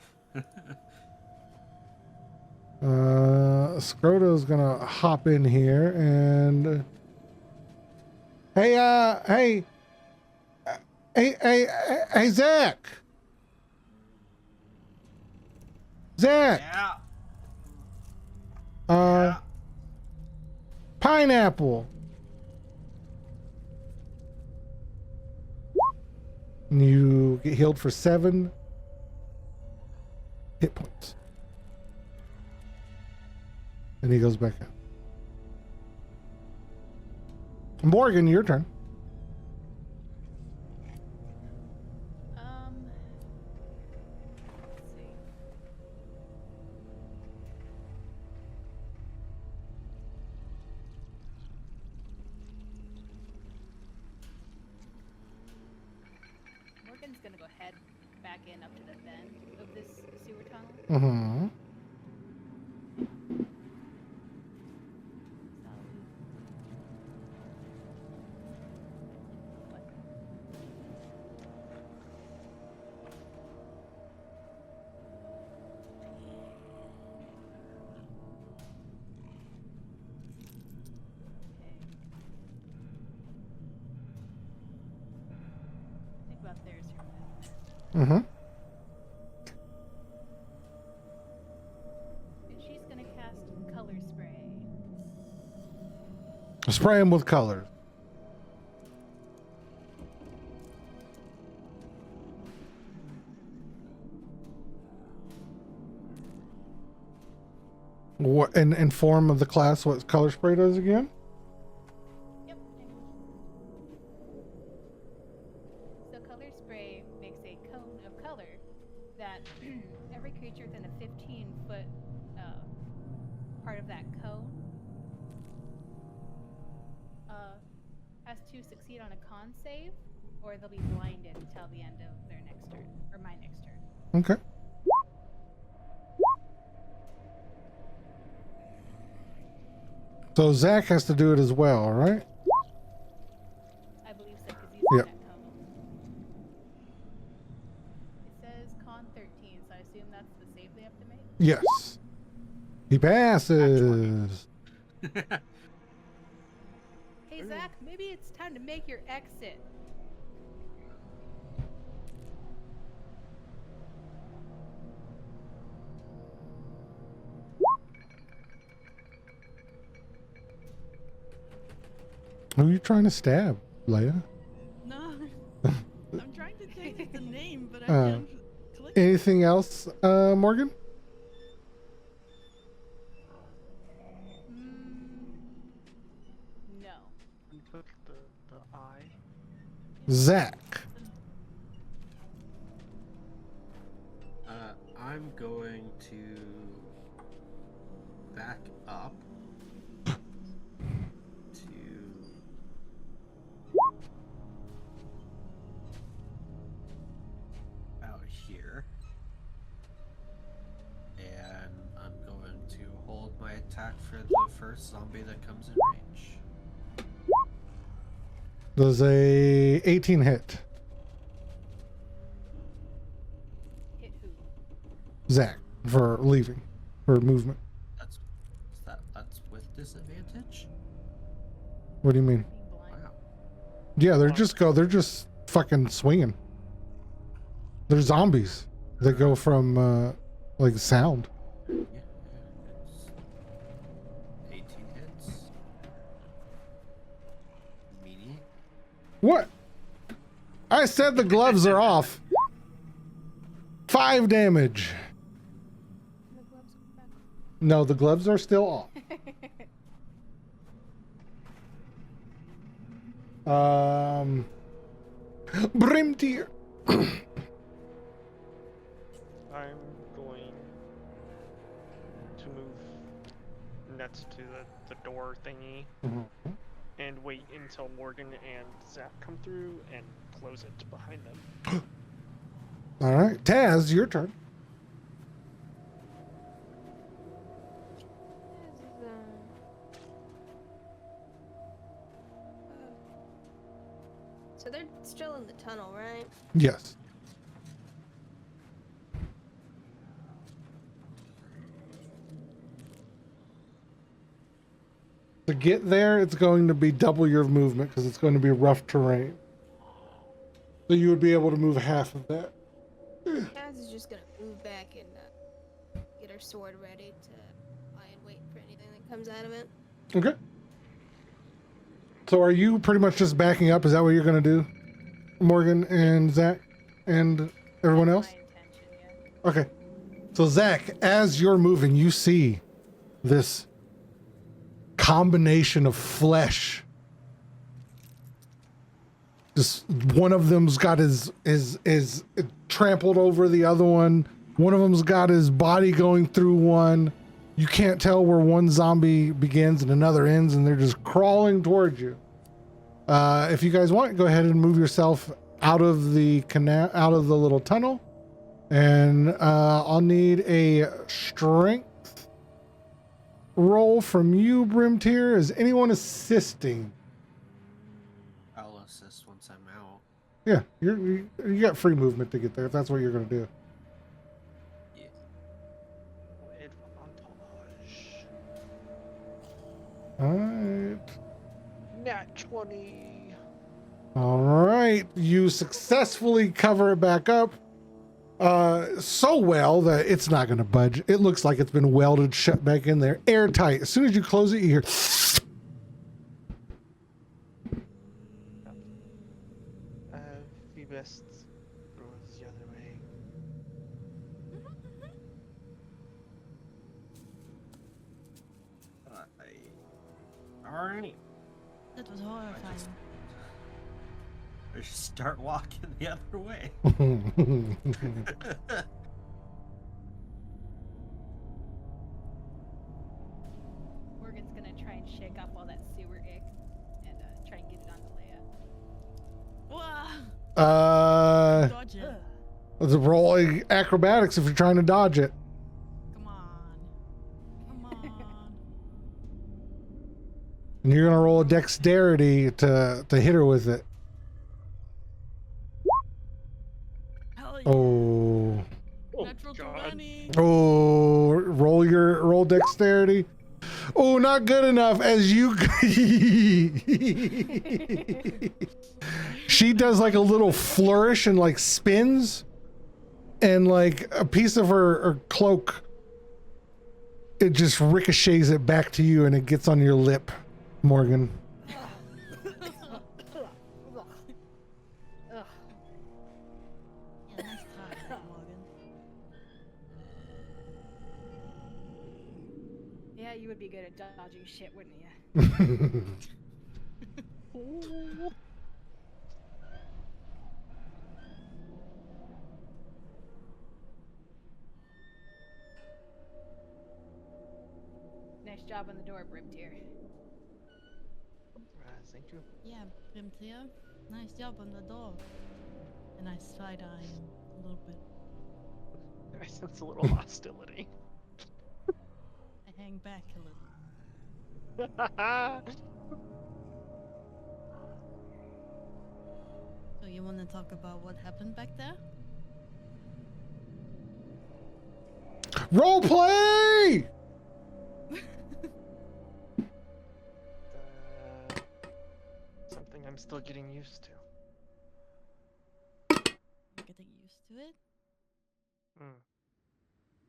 Scroto's gonna hop in here and hey, Zach. Zach. Yeah. Pineapple. And you get healed for 7 hit points. And he goes back out. Morgan, your turn. Let's see. Morgan's gonna go head back in up to the bend of this sewer tunnel. Mm-hmm. What? Okay. Think about theirs for a minute. Mm-hmm. And she's gonna cast color spray. Spray him with colors. What in form of the class? What color spray does again? Yep. So color spray makes a cone of color that every creature within a 15-foot part of that cone has to succeed on a con save, or they'll be blinded until the end of their next turn, or my next turn. Okay. So Zach has to do it as well, all right? I believe so, because he's Yep. in that cone. It says con 13, so I assume that's the save they have to make. Yes. He passes. Hey Zach, maybe it's time to make your exit. Who are you trying to stab, Leia? No. I'm trying to change the name, but I Uh, can't click. Anything else, Morgan? No. Click the eye. Zach. I'm going to back up to out here, and I'm going to hold my attack for the first zombie that comes in range. Does a 18 hit? Hit who? Zach for leaving, for movement. That's with disadvantage. What do you mean? Being blind. Wow. Yeah, they're just fucking swinging. They're zombies that go from like sound. Yeah. It's 18 hits. Meaty. What? I said the gloves are off. 5 damage. The gloves come back. No, the gloves are still off. Brimtier. I'm going to move next to the door thingy and wait until Morgan and Zach come through and close it behind them. All right, Taz, your turn. This is, so they're still in the tunnel, right? Yes. To get there, it's going to be double your movement because it's going to be rough terrain. So you would be able to move half of that. Kaz is just gonna move back and get her sword ready to lie and wait for anything that comes out of it. Okay. So are you pretty much just backing up? Is that what you're going to do? Morgan and Zach and everyone else? My intention, yeah. Okay. So Zach, as you're moving, you see this combination of flesh. Just one of them's got his trampled over the other one. One of them's got his body going through one. You can't tell where one zombie begins and another ends, and they're just crawling towards you. If you guys want, go ahead and move yourself out of the canal, out of the little tunnel, and I'll need a strength roll from you, Brimtier. Is anyone assisting? I'll assist once I'm out. Yeah, you got free movement to get there if that's what you're gonna do. Yeah. Advantage. All right. Nat 20. All right, you successfully cover it back up so well that it's not going to budge. It looks like it's been welded shut back in there, airtight. As soon as you close it, you hear. The best goes the other way. Alright. That was horrifying. I just start walking the other way. Morgan's gonna try and shake off all that sewer ick and try and get it onto Leia. Wah! Dodge it. Let's roll acrobatics if you're trying to dodge it. Come on. Come on. And you're gonna roll a dexterity to hit her with it. Hell yeah. Oh. Natural God. 20. Oh, roll dexterity. Oh, not good enough. As you, she does like a little flourish and like spins, and like a piece of her cloak, it just ricochets it back to you, and it gets on your lip, Morgan. Ugh. Yeah, nice try, Morgan. Yeah, you would be good at dodging shit, wouldn't you? Nice job on the door, Brimtier. Thank you. Yeah, Brimtier. Nice job on the door. And I side eye him a little bit. I sense a little hostility. I hang back a little. you want to talk about what happened back there? Role play! Something I'm still getting used to. You're getting used to it. Hmm.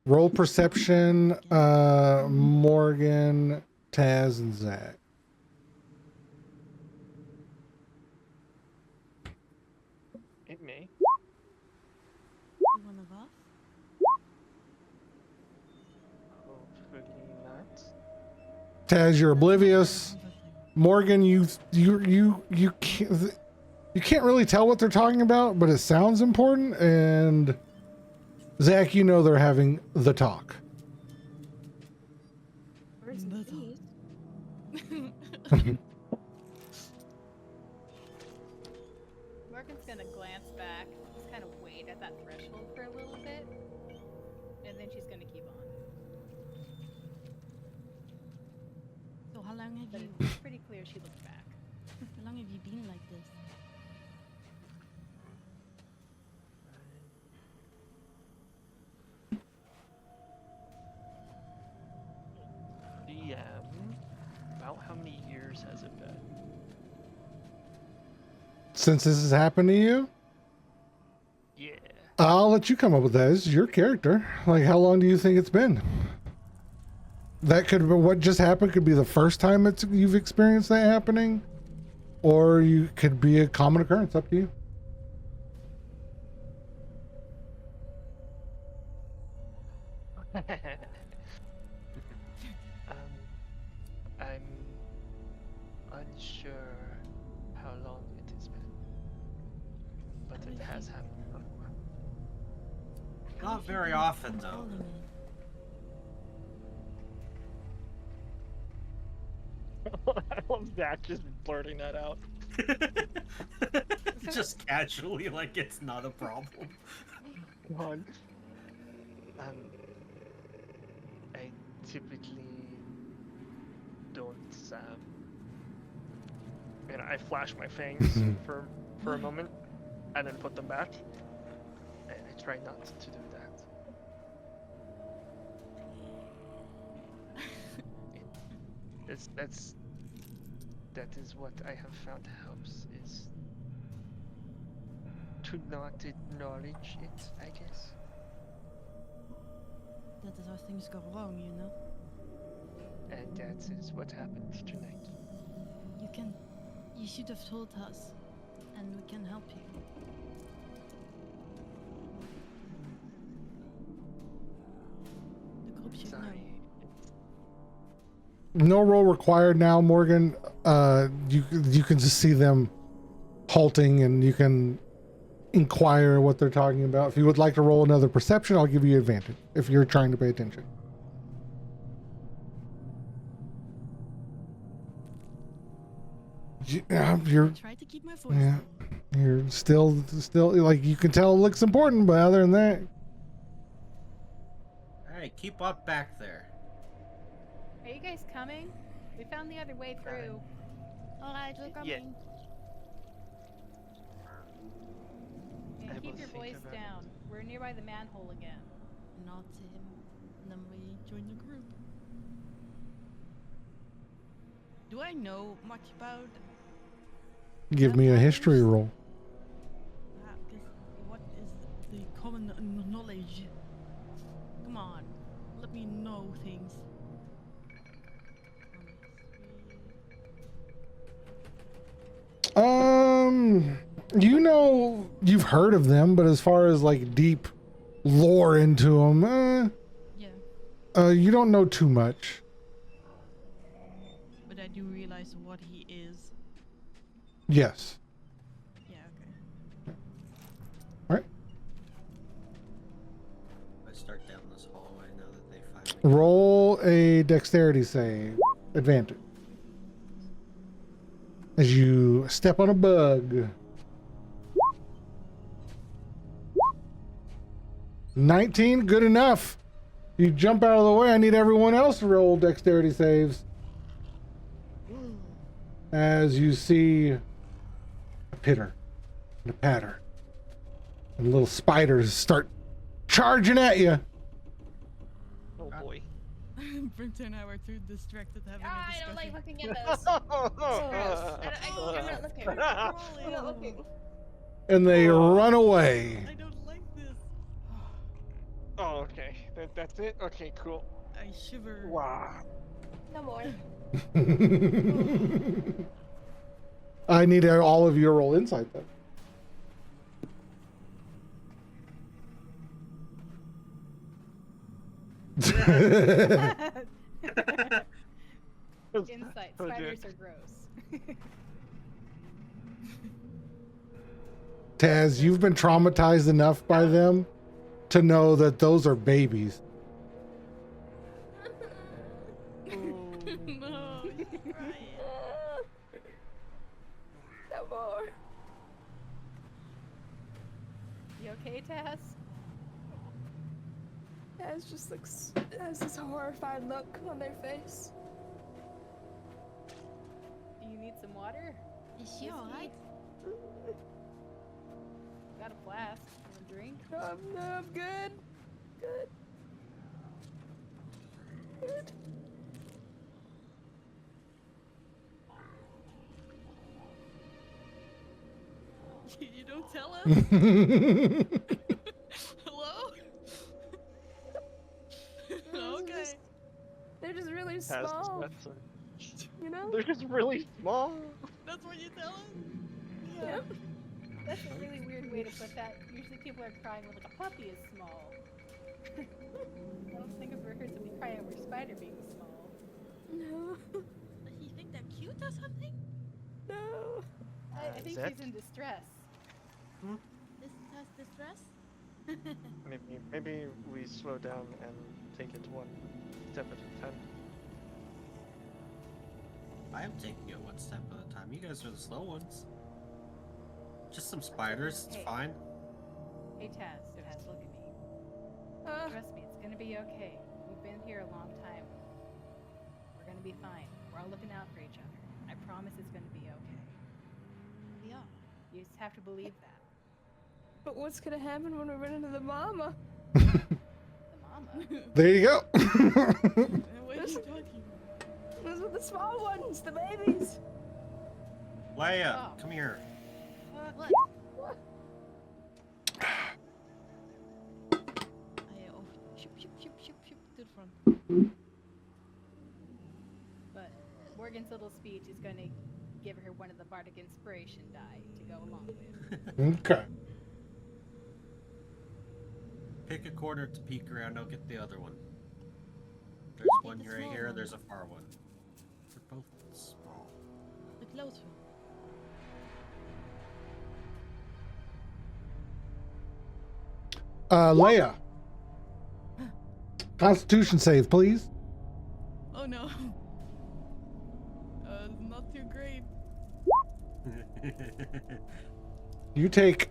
Roll perception, Morgan, Taz, and Zach. It may. One of us. Hopefully not. Taz, you're oblivious. Morgan, you can't really tell what they're talking about, but it sounds important. And Zach, you know they're having the talk. Birds and Little. bees. Morgan's gonna glance back, just kind of wait at that threshold for a little bit, and then she's gonna keep on. So how long have But you? it's pretty clear she looked back. How long have you been like this? DM. About how many years has it been? Since this has happened to you, Yeah. I'll let you come up with that. This is your character. Like, how long do you think it's been? That could be what just happened. Could be the first time you've experienced that happening, or you could be a common occurrence. Up to you. I'm unsure how long it has been, but it has happened before. Not very often, though. I love Zach just blurting that out. Just casually, like it's not a problem. One. I typically don't. And I flash my fangs for a moment, and then put them back. I try not to do that. That is what I have found helps, is to not acknowledge it, I guess. That is how things go wrong, you know. And that is what happened tonight. You should have told us, and we can help you. The group should know. Sorry. No roll required now, Morgan. You can just see them halting, and you can inquire what they're talking about. If you would like to roll another perception, I'll give you advantage if you're trying to pay attention. You're I try to keep my voice yeah. down. You're still like, you can tell it looks important, but other than that, Alright, keep up back there. Are you guys coming? We found the other way through. Alright, we're coming. Yeah. And I keep will your think voice about down. We're nearby the manhole again. Not him. And then we join the group. Do I know much about give me a history roll. that? 'Cause what is the common knowledge? Come on, let me know things. You know, you've heard of them, but as far as like deep lore into them, Yeah, you don't know too much. but I do realize what he is. Yes. Yeah, okay. I start down this hallway now that they finally. Roll a dexterity save. Advantage. As you step on a bug. 19, good enough. You jump out of the way. I need everyone else to roll dexterity saves. As you see a pitter and a patter. And little spiders start charging at you. Oh boy. Brimton and I were too distracted having Ah, a I don't like discussion. looking at those. I'm not looking. I'm not looking. And they run away. I don't like this. Oh, okay. That's it? Okay, cool. I shiver. Wow. No more. I need all of you to roll insight then. Insight. Oh, dear. Spiders are gross. Taz, you've been traumatized enough by them to know that those are babies. No, you're crying. No more. You okay, Taz? Taz just looks, has this horrified look on their face. Do you need some water? Is she alright? Got a flask. Want a drink? No, I'm good. Good. Good. You don't tell us? Hello? Okay. They're just really Has small, you know? They're just really small. That's what you tell us? Yep. That's a really weird way to put that. Usually people are crying when like a puppy is small. I don't think I've ever heard somebody cry over a spider being small. No. Does he think they're cute or something? No. I think Zed? she's in distress. This has distress? Maybe we slow down and take it one step at a time. I am taking it one step at a time. You guys are the slow ones. Just some spiders. It's Hey. fine. Hey Taz, Taz, look at me. Trust me, it's gonna be okay. We've been here a long time. We're gonna be fine. We're all looking out for each other. I promise it's gonna be okay. Yeah. You just have to believe that. But what's gonna happen when we run into the mama? The mama. There you go. What are you talking Those are the small ones, the babies. Leia, Oh. come here. What? I shoop, shoop, shoop, shoop, shoop to the front. But Morgan's little speech is gonna give her one of the bardic inspiration die to go along with. Okay. Pick a corner to peek around. I'll get the other one. There's one the right small here. one. There's a far one. They're both small. The close one. Leia. Constitution save, please. Oh no. Not too great. You take.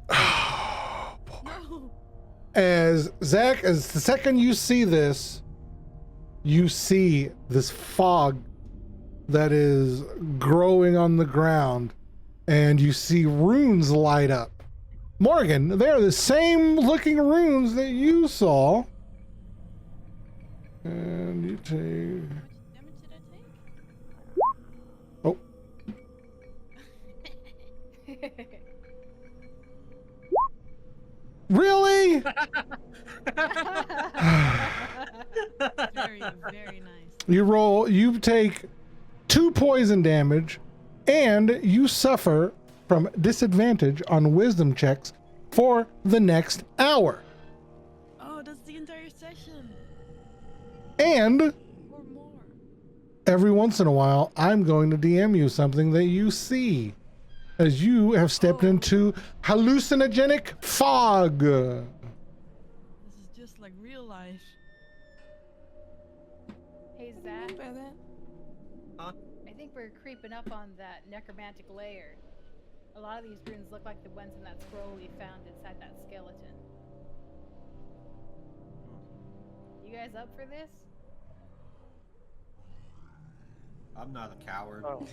No. As Zach, as the second you see this, you see this fog that is growing on the ground, and you see runes light up. Morgan, they're the same looking runes that you saw. And you take. How much damage did I take? Oh, really? Very, very nice. You take 2 poison damage, and you suffer from disadvantage on wisdom checks for the next hour. Oh, that's the entire session. And Or more. every once in a while, I'm going to DM you something that you see, as you have stepped into hallucinogenic fog. This is just like real life. Hey Zach, By that. I think we're creeping up on that necromantic layer. A lot of these runes look like the ones in that scroll we found inside that skeleton. You guys up for this? I'm not a coward. Oh.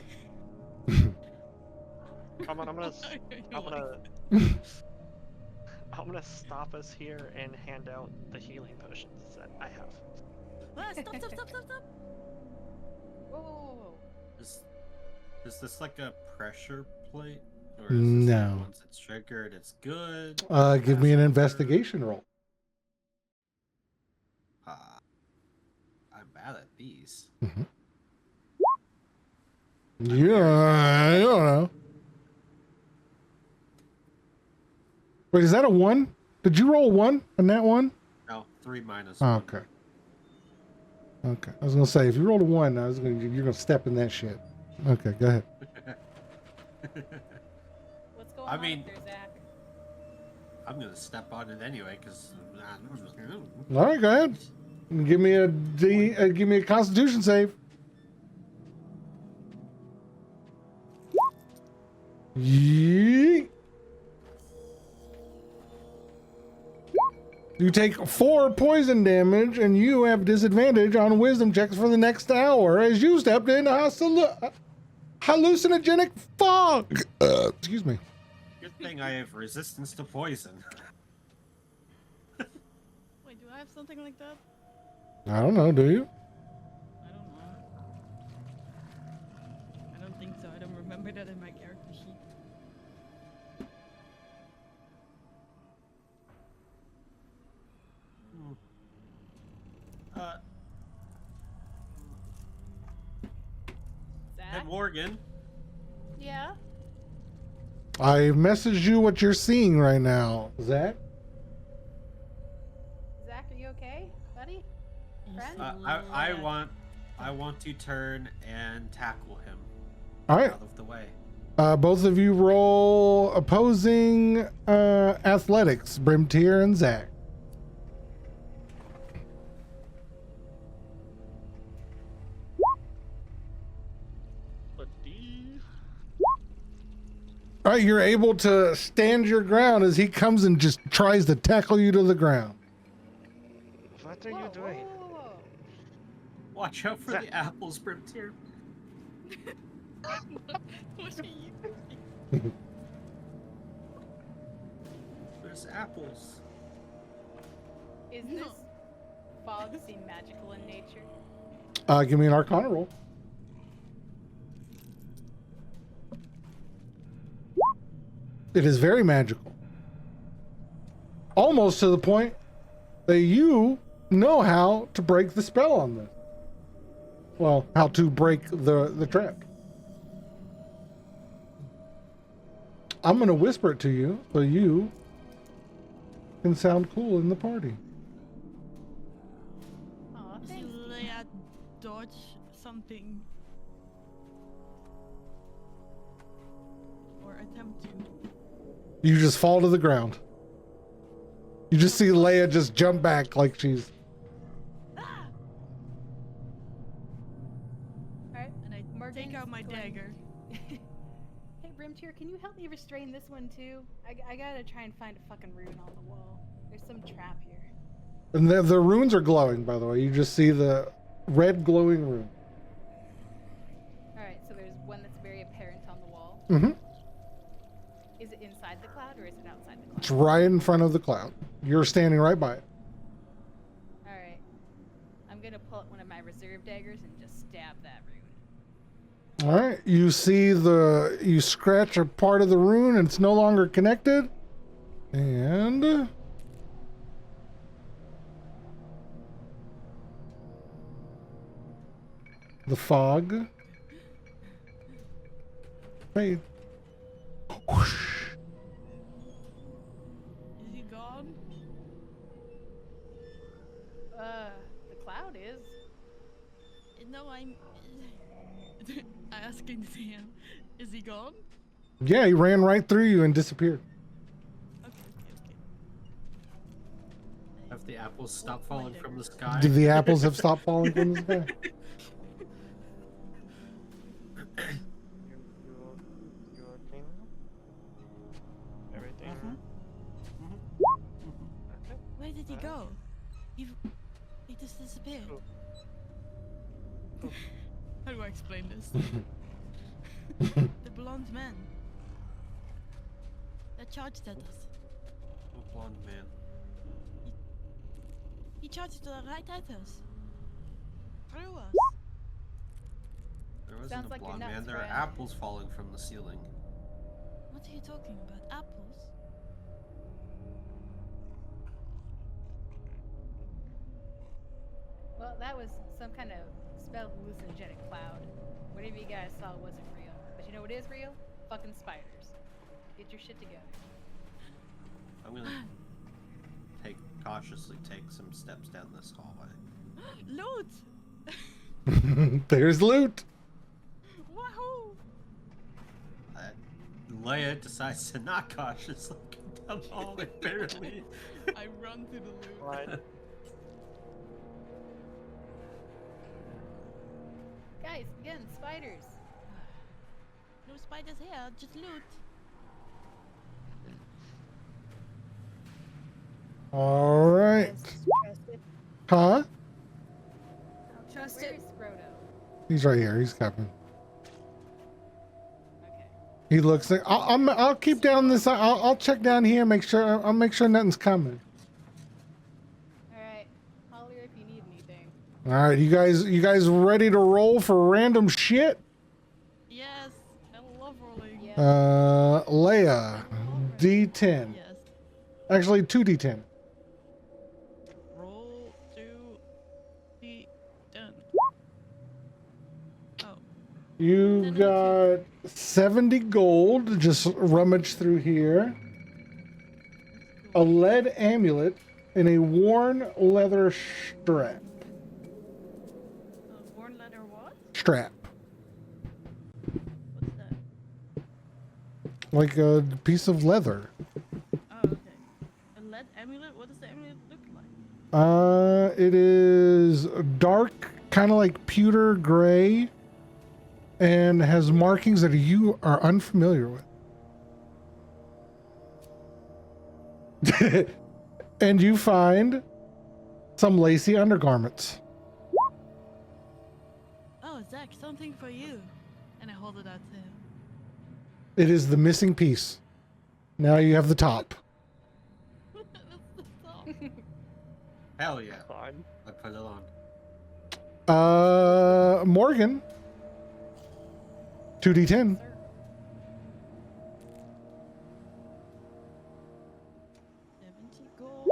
I'm gonna I'm gonna Like, I'm gonna stop us here and hand out the healing potions that I have. ah, stop. Whoa, whoa, whoa, whoa. Is this like a pressure plate? Or is this No. once it's triggered, it's good? Give me an Fast investigation roll. forward? I'm bad at these. Yeah, I don't know. Wait, is that a 1? Did you roll a 1 on that one? No, 3 minus Oh, 1. okay. Okay. I was gonna say if you rolled a 1, you're gonna step in that shit. Okay, go ahead. What's going I on mean- up there, Zach? I'm gonna step on it anyway, because... All right, go ahead. Give me a Constitution save. Yeet. You take 4 poison damage, and you have disadvantage on wisdom checks for the next hour as you stepped in hallucinogenic fog. Excuse me. Good thing I have resistance to poison. Wait, do I have something like that? I don't know. Do you? I don't know. I don't think so. I don't remember that in my character sheet. Uh, Zach? and Morgan, Yeah? I messaged you what you're seeing right now, Zach. Zach, are you okay, buddy? Friend? I want to turn and tackle him All right. out of the way. Both of you roll opposing athletics, Brimtier and Zach. But D. All right, you're able to stand your ground as he comes and just tries to tackle you to the ground. What are Whoa, you whoa, doing? whoa, whoa, whoa. Watch out for Zach. the apples, Brimtier. What are you doing? There's apples. Is No. this fog seem magical in nature? Give me an Arcana roll. It is very magical. Almost to the point that you know how to break the spell on this. Well, how to break the trap. I'm going to whisper it to you so you can sound cool in the party. Aw, See thanks. Leia dodge something. Or attempt to. You just fall to the ground. You just see Leia just jump back like she's... Ah! Alright. And I Morgan's take out my going- dagger. Hey, Brimtier, can you help me restrain this one too? I gotta try and find a fucking rune on the wall. There's some trap here. And the runes are glowing, by the way. You just see the red glowing rune. Alright, so there's one that's very apparent on the wall. Mm-hmm. Is it inside the cloud or is it outside the It's cloud? right in front of the cloud. You're standing right by it. Alright. I'm gonna pull out one of my reserve daggers and just stab that rune. All right. You see you scratch a part of the rune and it's no longer connected. And the fog fade. Whoosh. Is he gone? The cloud is. No, I'm asking Sam. Is he gone? Yeah, he ran right through you and disappeared. Okay. Have the apples stop Oh, my falling from the dagger. sky? Did the apples have stopped falling from the sky? You okay now? Everything. Okay. Where did he go? He just disappeared. Cool. How do I explain this? The blonde man. that charged at us. A blonde man. He charged right at us. Through us. There wasn't Sounds a like you're blonde nuts, man. There are Fred. apples falling from the ceiling. What are you talking about? Apples? Well, that was some kind of spelled hallucinogenic cloud. Whatever you guys saw wasn't real. But you know what is real? Fucking spiders. Get your shit together. I'm gonna cautiously take some steps down this hallway. Loot! There's loot. Wahoo! Leia decides to not cautiously come down the hallway, barely. I run to the loot. Right. Guys, again, spiders. No spiders here, just loot. All right. Trust it. Huh? I'll trust Where's it. Frodo? He's right here. He's coming. Okay. He looks like I'll keep down this. I'll check down here. I'll make sure nothing's coming. Alright. Holler if you need anything. All right, you guys ready to roll for random shit? Yes, I love rolling. Yeah. Leia, D10. Yes. Actually, 2D10. Roll to the done. Oh, You got 70 gold. Just rummage through here. A lead amulet and a worn leather strap. worn leather what? Strap, What's that? like a piece of leather. Oh, okay. A lead amulet? What does the amulet look like? It is dark, kind of like pewter gray, and has markings that you are unfamiliar with. And you find some lacy undergarments. Oh, Zach, something for you. And I hold it out to him. It is the missing piece. Now you have the top. That's the top. Hell yeah. Fine. I put it on. Morgan. 2D10. Sir. 70 gold.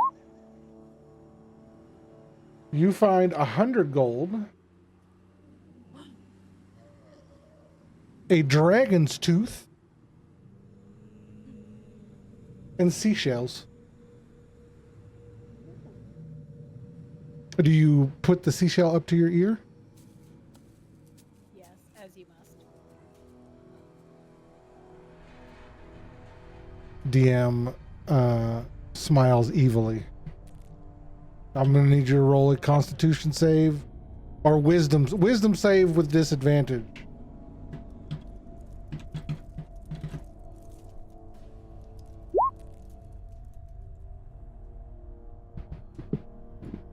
You find 100 gold. A dragon's tooth. And seashells. Do you put the seashell up to your ear? Yes, as you must. DM smiles evilly. I'm gonna need you to roll a Constitution save or wisdom save with disadvantage.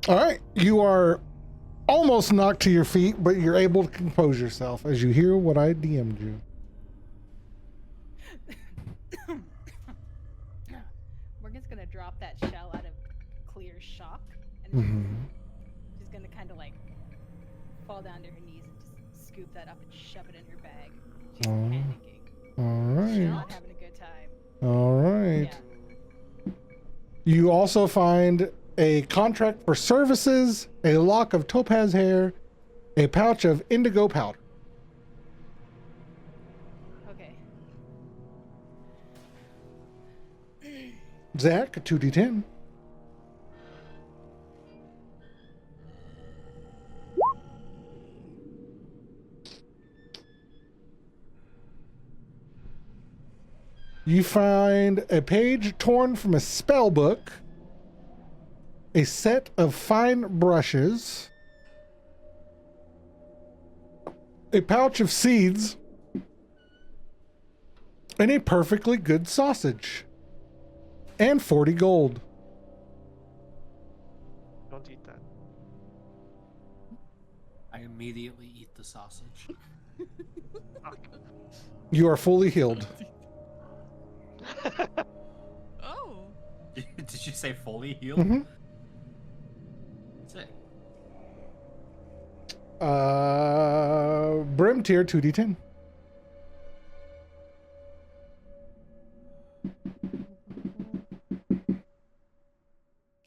All right, you are almost knocked to your feet, but you're able to compose yourself as you hear what I DM'd you. Morgan's gonna drop that shell out of clear shock, and Mm-hmm. she's gonna kind of like fall down to her knees and just scoop that up and shove it in her bag. She's Oh. panicking. All She's right. not having a good time. All right. Yeah. You also find a contract for services, a lock of topaz hair, a pouch of indigo powder. Okay. Zach, 2D10. You find a page torn from a spell book, a set of fine brushes, a pouch of seeds, and a perfectly good sausage. And 40 gold. Don't eat that. I immediately eat the sausage. You are fully healed. Did you say fully healed? Mm-hmm. Sick. Brim tier 2d10.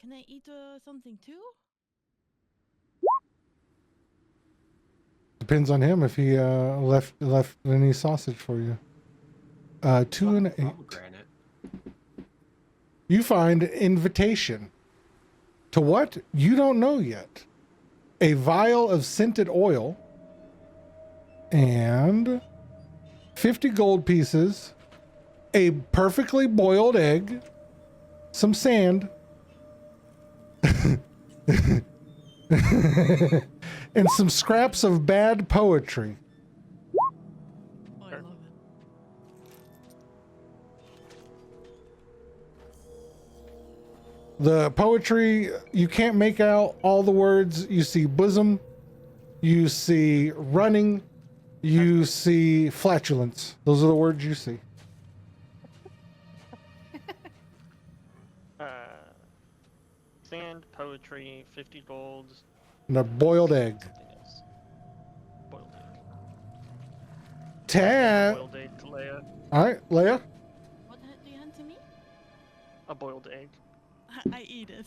Can I eat something too? Depends on him if he left any sausage for you. 2 and 8. Pomegranate. You find invitation. To what? You don't know yet. A vial of scented oil and 50 gold pieces, a perfectly boiled egg, some sand, and some scraps of bad poetry. Oh, I love it. The poetry, you can't make out all the words. You see bosom, you see running, you see flatulence. Those are the words you see. Sand, poetry, 50 golds. And a boiled egg. Something else. Boiled egg. Tad. Boiled egg to Leia. All right, Leia. What do you hand to me? A boiled egg. I eat it.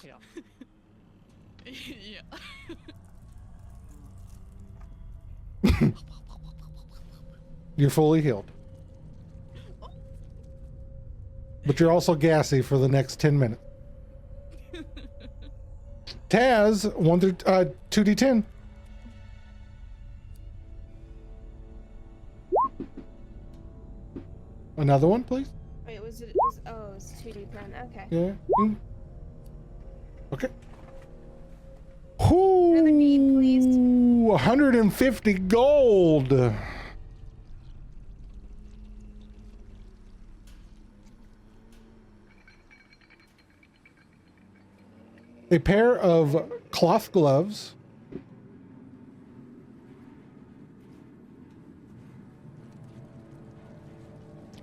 Yeah. Yeah. You're fully healed. But you're also gassy for the next 10 minutes. Taz, 1 through 2d10. Another one, please. Wait, was it? Oh, it was 2d10. Okay. Yeah. Okay. Whoo! Another need, please. 150 gold. A pair of cloth gloves.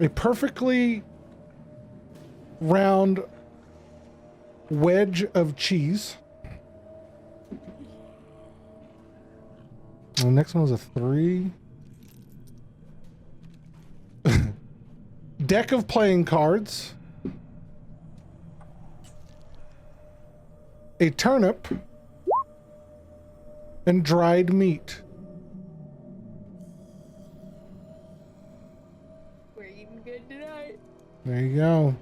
A perfectly round wedge of cheese. The next one was a 3. Deck of playing cards. A turnip. And dried meat. We're eating good tonight. There you go.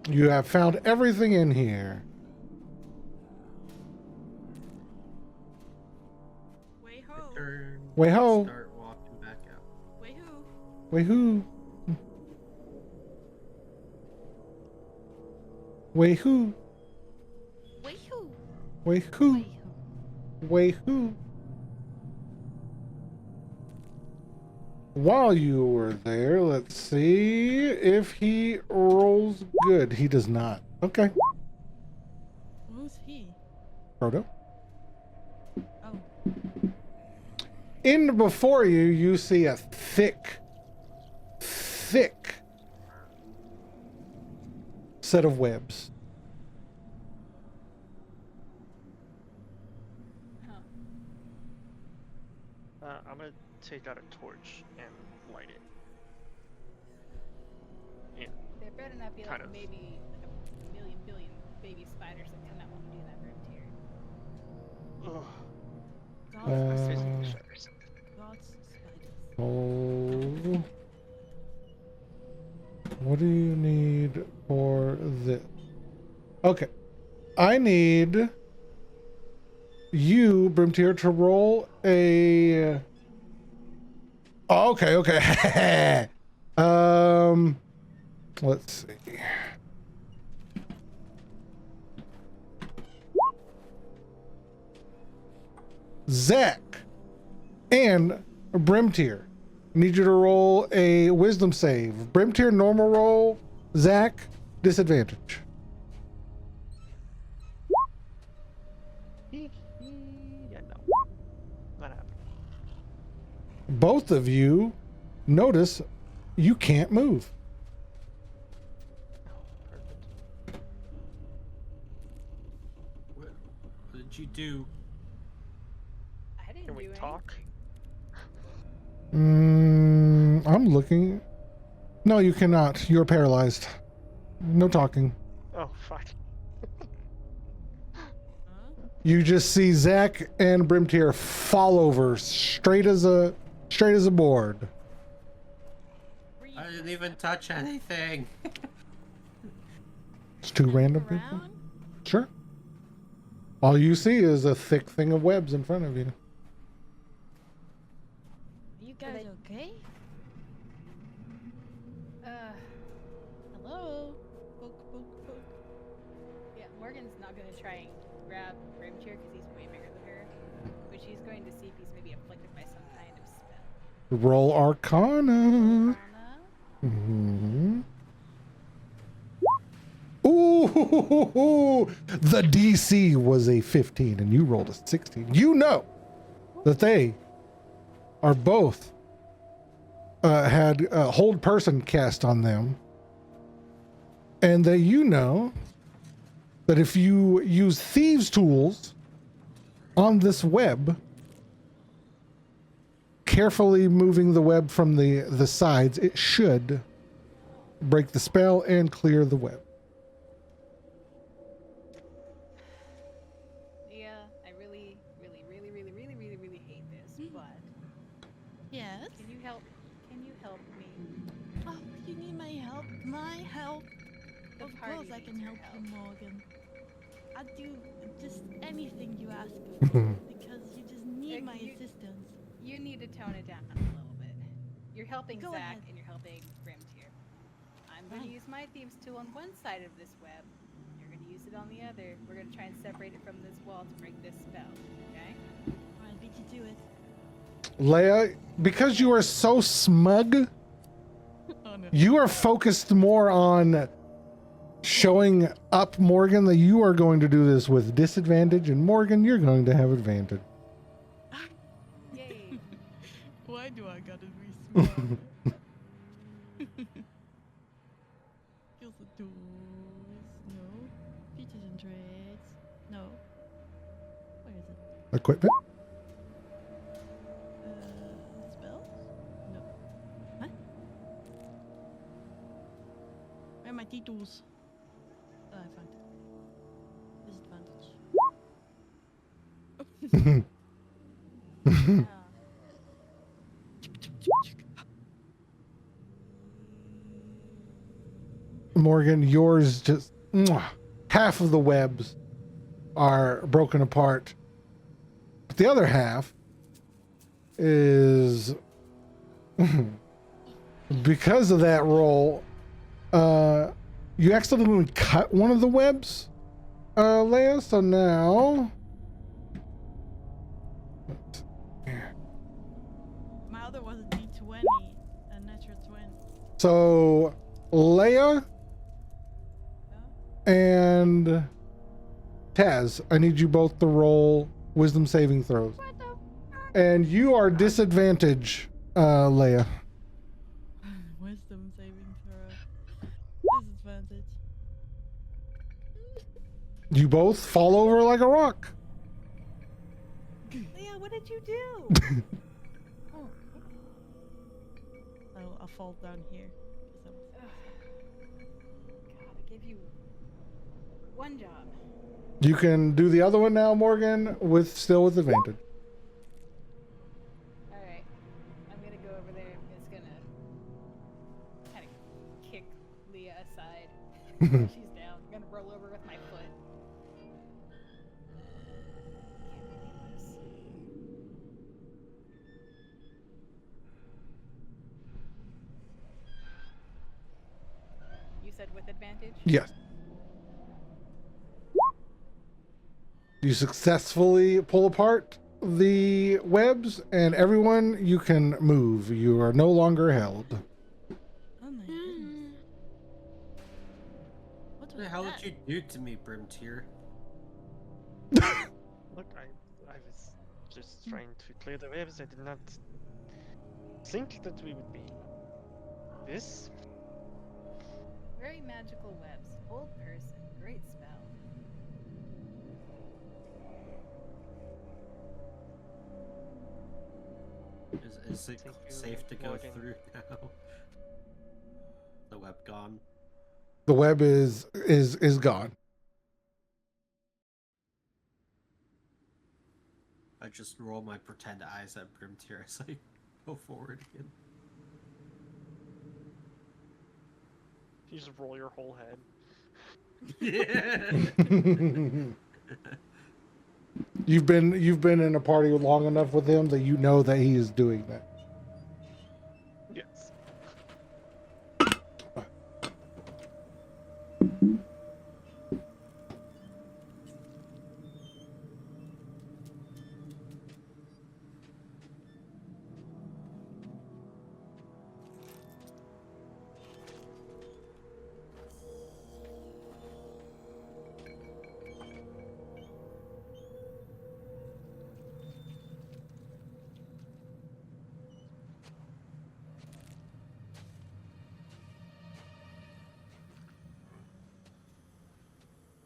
You have found everything in here. Way ho. Turn. Way ho. Start walking back out. Way hoo. Wahoo. Wahoo. Wait, who? Wahoo. Wahoo. While you were there, let's see if he rolls good. He does not. Okay. Who's he? Frodo. Oh. In before you, you see a thick set of webs. I'm gonna take out a torch and light it. Yeah. There better not be like Kind of. maybe like a million billion baby spiders that come out while I'm doing that room tier. God's, Uh, God's spiders. Oh. What do you need for this? Okay. I need you, Brimtier, to roll a... Oh, okay. Let's see. Zach and Brimtier. Need you to roll a wisdom save. Brimtier, normal roll. Zach, disadvantage. Yeah, no. Not happening. Both of you notice you can't move. What'd you do? I didn't Can we do talk? I'm looking. No, you cannot. You're paralyzed. No talking. Oh, fuck. Huh? You just see Zach and Brimtier fall over straight as a board. I didn't even touch anything. It's two random people. Around? Sure. All you see is a thick thing of webs in front of you. You guys okay? Hello? Poke, poke, poke. Yeah, Morgan's not gonna try and grab Grimtier because he's way bigger than her, but she's going to see if he's maybe afflicted by some kind of spell. Roll Arcana. Arcana. Mm-hmm. Ooh, the DC was a 15 and you rolled a 16. You know that they are both had a hold person cast on them, and that you know that if you use thieves' tools on this web, carefully moving the web from the sides, it should break the spell and clear the web. Yeah, I really hate this, but Yes? can you help? Can you help me? Oh, you need my help? My help? The Of party course I needs can your help help. you, Morgan. I'd do just anything you ask of me because you just need my you- assistance. You need to tone it down a little bit. You're helping Go Zach ahead. and you're helping Grimtier. I'm going to Right. use my thieves tool on one side of this web. You're going to use it on the other. We're going to try and separate it from this wall to break this spell. Okay? Alright, beat you to it. Leia, because you are so smug, Oh no. you are focused more on showing up Morgan that you are going to do this with disadvantage, and Morgan, you're going to have advantage. Yay. Why do I gotta be smart? Kills the doors. No. Features and traits. No. Where is it? Equipment? Spells? No. Huh? Where are my titles? Oh, I found it. Disadvantage. Yeah. Morgan, yours just half of the webs are broken apart, but the other half is because of that roll. You accidentally cut one of the webs, Leia. So now, My other was a D20, a natural 20. so Leia and Taz, I need you both to roll wisdom saving throws. And you are disadvantage, Leia. Wisdom saving throw. Disadvantage. You both fall over like a rock. Leah, what did you do? Oh. I'll fall down here. 'cause I was- God, I gave you one job. You can do the other one now, Morgan, still with advantage. Alright. I'm gonna go over there. I'm just gonna kind of kick Leah aside. while she's down. I'm gonna roll over with my foot. Can't believe this. You said with advantage? Yes. You successfully pull apart the webs, and everyone, you can move. You are no longer held. Oh my goodness. What What was the hell that? did you do to me, Brimtier? Look, I was just trying to clear the webs. I did not think that we would be this. Very magical webs. Old person. Great spell. Is it Thank you, safe to go Morgan. through now? The web gone. The web is gone. I just roll my pretend eyes at Grimtier as I go forward again. You just roll your whole head. Yeah. You've been in a party long enough with him that you know that he is doing that. Yes.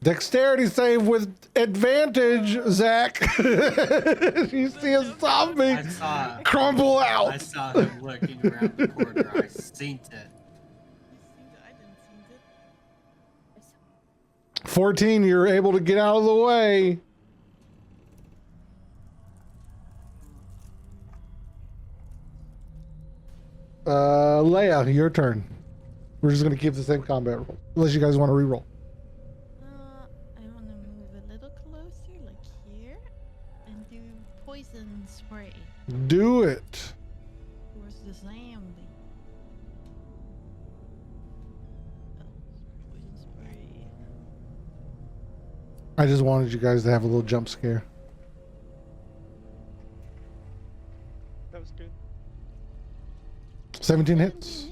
Dexterity save with advantage, Zach. You see a zombie I saw crumble I out. saw him looking around the corner. I seen it. You seen it? I didn't see it. 14, you're able to get out of the way. Leia, your turn. We're just gonna keep the same combat roll, unless you guys want to re-roll. I want to move a little closer, like here, and do poison spray Do it. towards the zombie. Oh, poison spray. I just wanted you guys to have a little jump scare. That was good. 17 hits.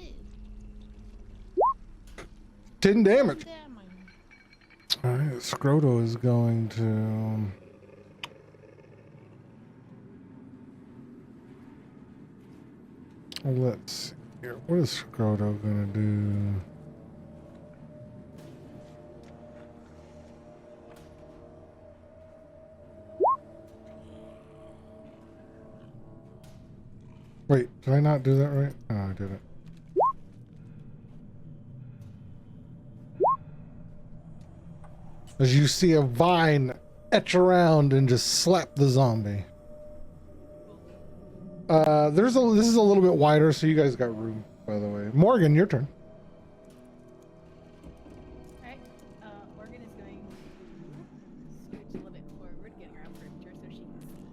10 damage. All right, Scroto is going to. Let's see here. What is Scroto gonna do? Wait, did I not do that right? Oh, I did it. As you see a vine etch around and just slap the zombie. This is a little bit wider, so you guys got room, by the way. Morgan, your turn. Alright, Morgan is going to scooch a little bit forward, getting around furniture so she can see.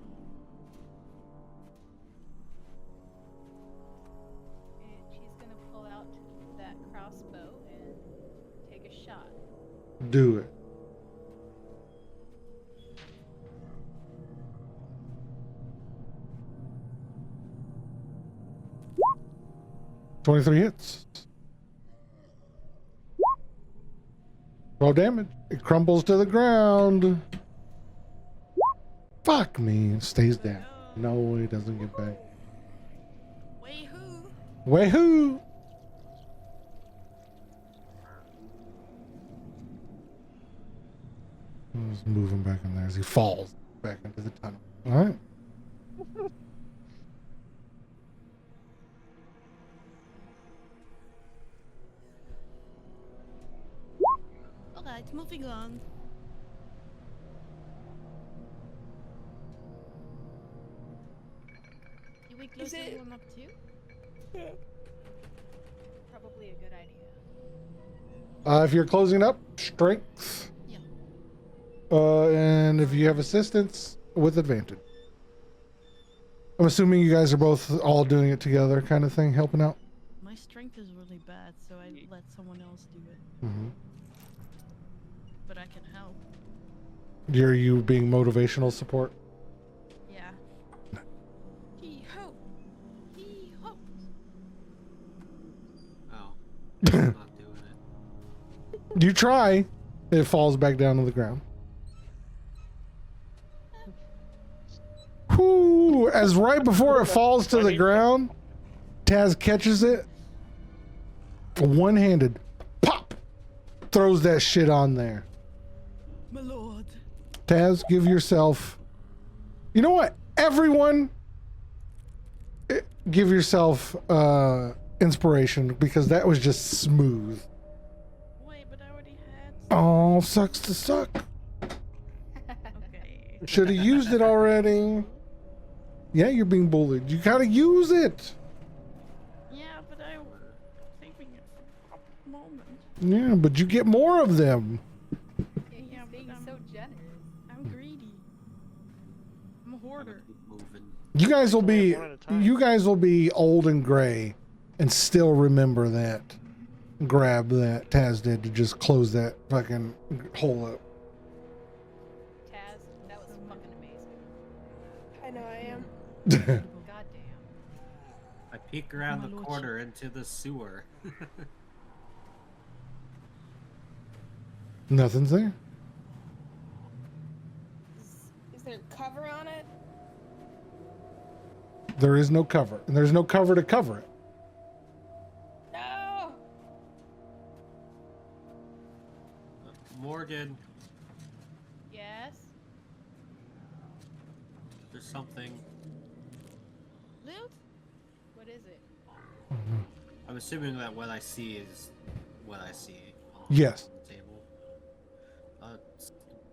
And she's gonna pull out that crossbow and take a shot. Do it. $23 hits. Roll damage. It crumbles to the ground. Fuck me. It stays down. No, it doesn't get back. Wayhoo! Wahoo! He's moving back in there as he falls back into the tunnel. All right. Alright, moving on. You we close it- everyone up too? Probably a good idea. If you're closing up, strength. Yeah. And if you have assistance, with advantage. I'm assuming you guys are both all doing it together, kind of thing, helping out. My strength is really bad, so I let someone else do it. Mm-hmm. But I can help. You're you being motivational support. Yeah. Hee ho! Hee ho! Oh, not doing it. You try, it falls back down to the ground. Whoo! As right before it falls to the ground, Taz catches it, one-handed, pop, throws that shit on there. My lord. Taz, give yourself. You know what? Everyone, give yourself inspiration because that was just smooth. Wait, but I already had. Oh, sucks to suck. Okay. Should have used it already. Yeah, you're being bullied. You gotta use it. Yeah, but I was saving it for a moment. Yeah, but you get more of them. Yeah, he's Yeah, but being I'm- so generous. I'm greedy. I'm a I'm hoarder. gonna keep moving. You guys will Only be one at a time. you guys will be old and gray and still remember that grab that Taz did to just close that fucking hole up. Taz, that was fucking amazing. I know I am. Goddamn. I peek around My the lordship. corner into the sewer. Nothing's there. Is there cover on it? There is no cover. And there's no cover to cover it. No. Morgan, Yes? there's something. Loot? What is it? I'm assuming that what I see is what I see on Yes. the table.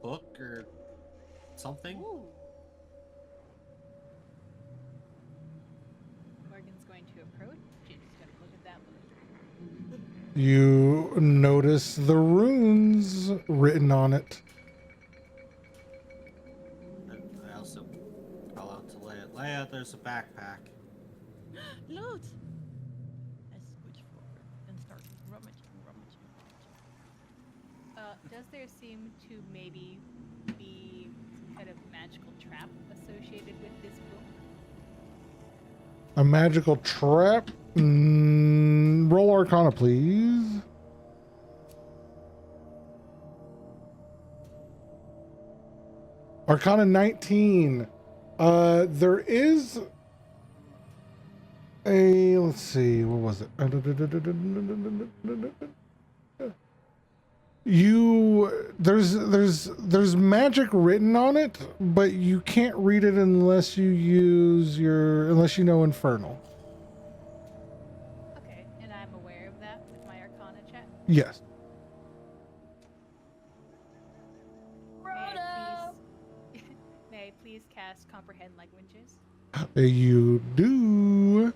Book or something? Ooh. Morgan's going to approach. She's going to look at that book. You notice the runes written on it. And I also call out to Leia. Leia, there's a backpack. Loot! I switch forward and start rummaging. Does there seem to maybe be some kind of magical trap associated with this book? A magical trap. Roll Arcana, please. Arcana 19. There is a, let's see, what was it? There's magic written on it, but you can't read it unless you know Infernal. Okay, and I'm aware of that with my Arcana check. Yes. Frodo. May I please cast Comprehend Languages? You do.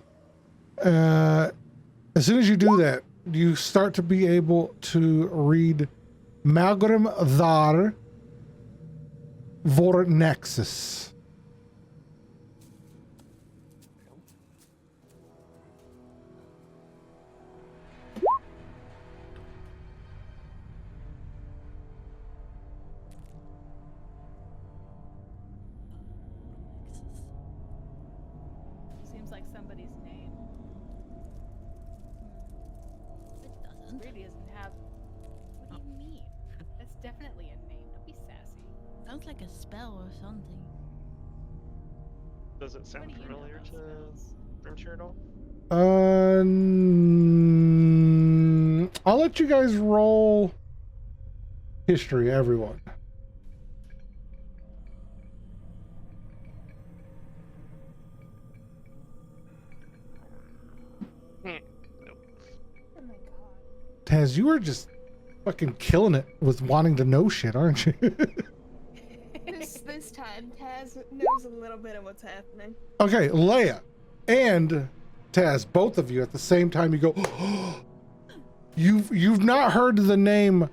As soon as you do that, you start to be able to read Malgrim Thar Vornexus. Seems like somebody's name. It doesn't. Really doesn't have. What do you mean? That's definitely a name. Don't be sassy. Sounds like a spell or something. Does it What sound do you know familiar about to spells? Grimshire at all? I'll let you guys roll history, everyone. Nope. Oh my god. Taz, you are just fucking killing it with wanting to know shit, aren't you? This time, Taz knows a little bit of what's happening. Okay, Leia and Taz, both of you at the same time, you go, you've not heard the name,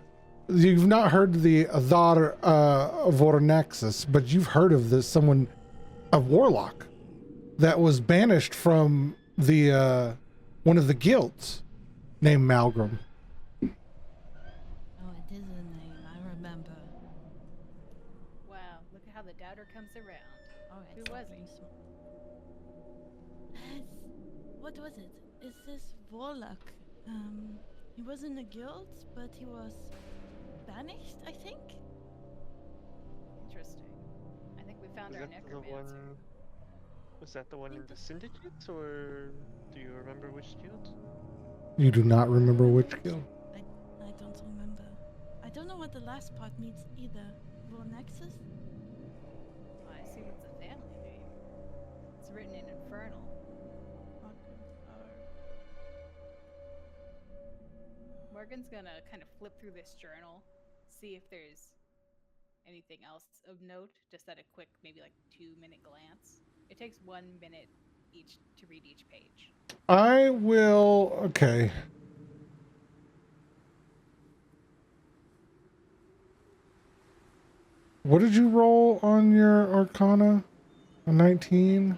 you've not heard the Thar Vornexus, but you've heard of this, someone, a warlock that was banished from the one of the guilds named Malgrim. Oh, it is a name. I remember. Wow, look at how the doubter comes around. Oh, Who it's was something he? What was it? Is this Warlock? He was in the guild, but he was banished, I think? Interesting. I think we found Was our that the necromancer. one? Was that the one in the Syndicate, or do you remember which guild? You do not remember which guild. I don't remember. I don't know what the last part means either. Vornexus? I assume it's a family name. It's written in Infernal. Morgan's gonna kind of flip through this journal, see if there's anything else of note, just at a quick, maybe like 2-minute glance. It takes 1 minute each to read each page. I will. Okay. What did you roll on your Arcana? A 19?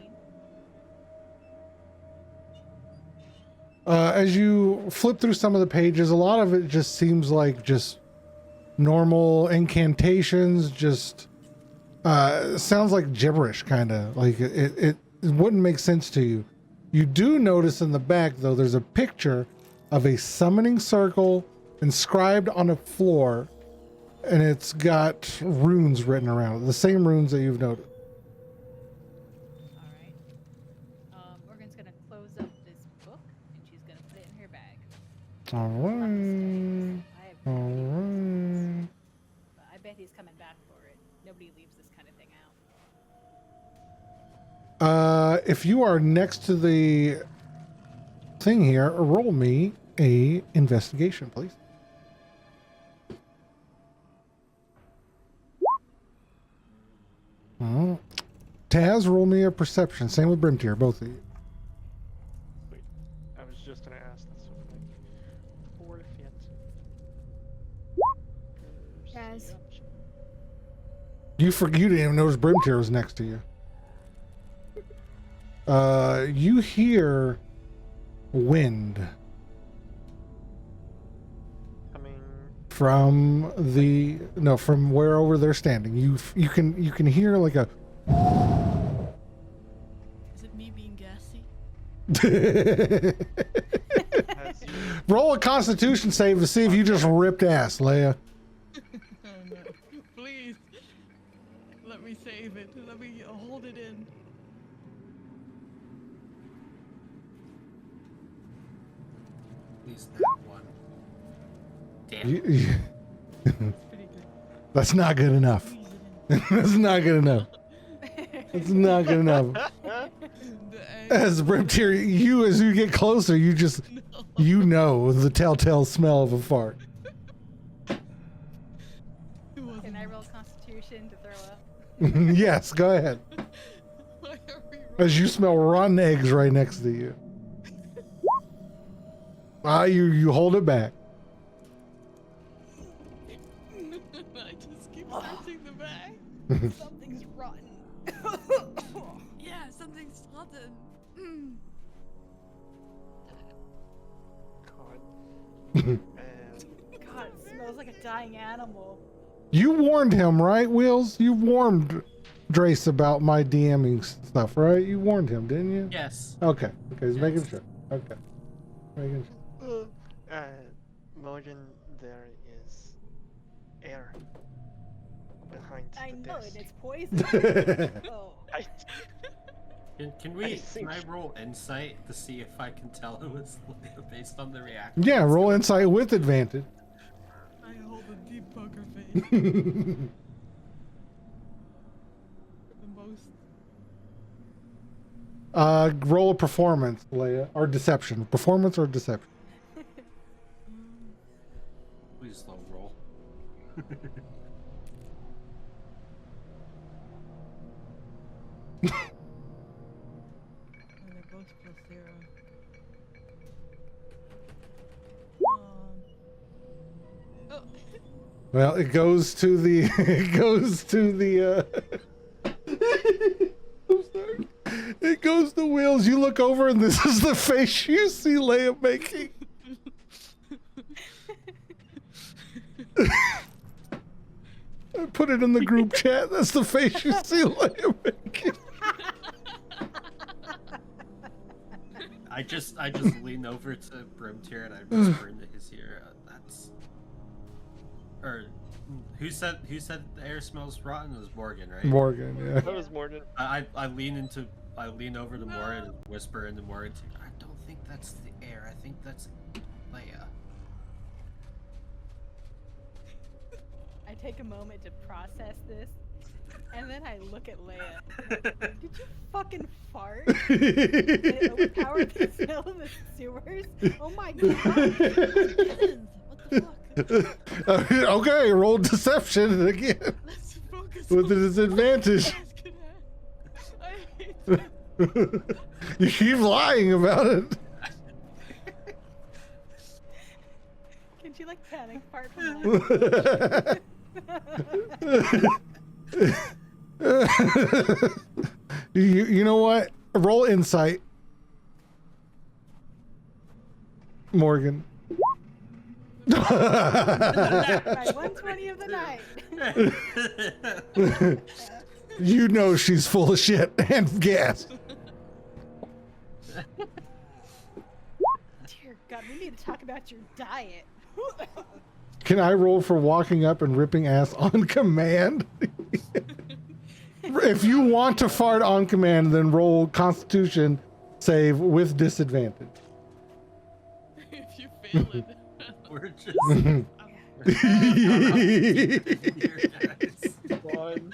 As you flip through some of the pages, a lot of it just seems like just normal incantations, just sounds like gibberish, kind of. Like it wouldn't make sense to you. You do notice in the back, though, there's a picture of a summoning circle inscribed on a floor, and it's got runes written around it, the same runes that you've noted. Alright. Morgan's gonna close up this book, and she's gonna put it in her bag. All right. I have All no idea what this is, right. but I bet he's coming back for it. Nobody leaves this kind of thing out. If you are next to the thing here, roll me a investigation, please. Taz, roll me a perception. Same with Brimtier, both of you. Wait, I was just gonna ask that. So like, 4 yet. Taz. You didn't even notice Brimtier was next to you. You hear wind Coming. from from wherever they're standing. You can hear like a Is it me being gassy? As you, roll a Constitution save to see if you just ripped ass, Leia. Oh no. Please. Let me save it. Let me hold it in. At least that one. Damn. It's pretty good. That's not good enough. Squeeze it That's not good enough. It's not good enough. in. As Brimtier, as you get closer, you know the telltale smell of a fart. It wasn't Can I roll Constitution to throw up? Yes, go ahead. Why are we As you smell rotten eggs right next to you. You hold it back. I just keep searching the bag. Something's rotten. Yeah, something's rotten. God. God, it smells like a dying animal. You warned him, right, Wheels? You warned Drace about my DMing stuff, right? You warned him, didn't you? Yes. Okay. He's making Yes. sure. Okay. Making sure. Morgan, there is air behind I the know, desk. and it's poison. Oh. Can I we? think- Can I roll insight to see if I can tell it was based on the reaction? Yeah, roll insight with advantage. I hold a deep poker face. The most. Roll a performance, Leia, or deception. Performance or deception. Please slow roll. And they're both +0. Oh. Well, it goes to the. It goes to the. I'm sorry. It goes to Wheels. You look over, and this is the face you see Leia making. I put it in the group chat. That's the face you see Leia making. I just lean over to Brimtier and I whisper into his ear. That's. Or who said the air smells rotten? It was Morgan, right? Morgan, yeah. That was Morgan. I lean over to Morgan and whisper into Morgan. I don't think that's the air. I think that's Leia. I take a moment to process this, and then I look at Leia. Did you fucking fart? Did it overpower the smell of the sewers? Oh my god! Kittens! What Okay, roll deception again Let's focus with a on disadvantage. I hate it. You keep lying about it. Can she like panic fart from laughing? You know what? Roll insight, Morgan. Right, 120 of the night. You know she's full of shit and gas. Dear God, we need to talk about your diet. Can I roll for walking up and ripping ass on command? If you want to fart on command, then roll Constitution save with disadvantage. If you fail it. We're just here, guys. One.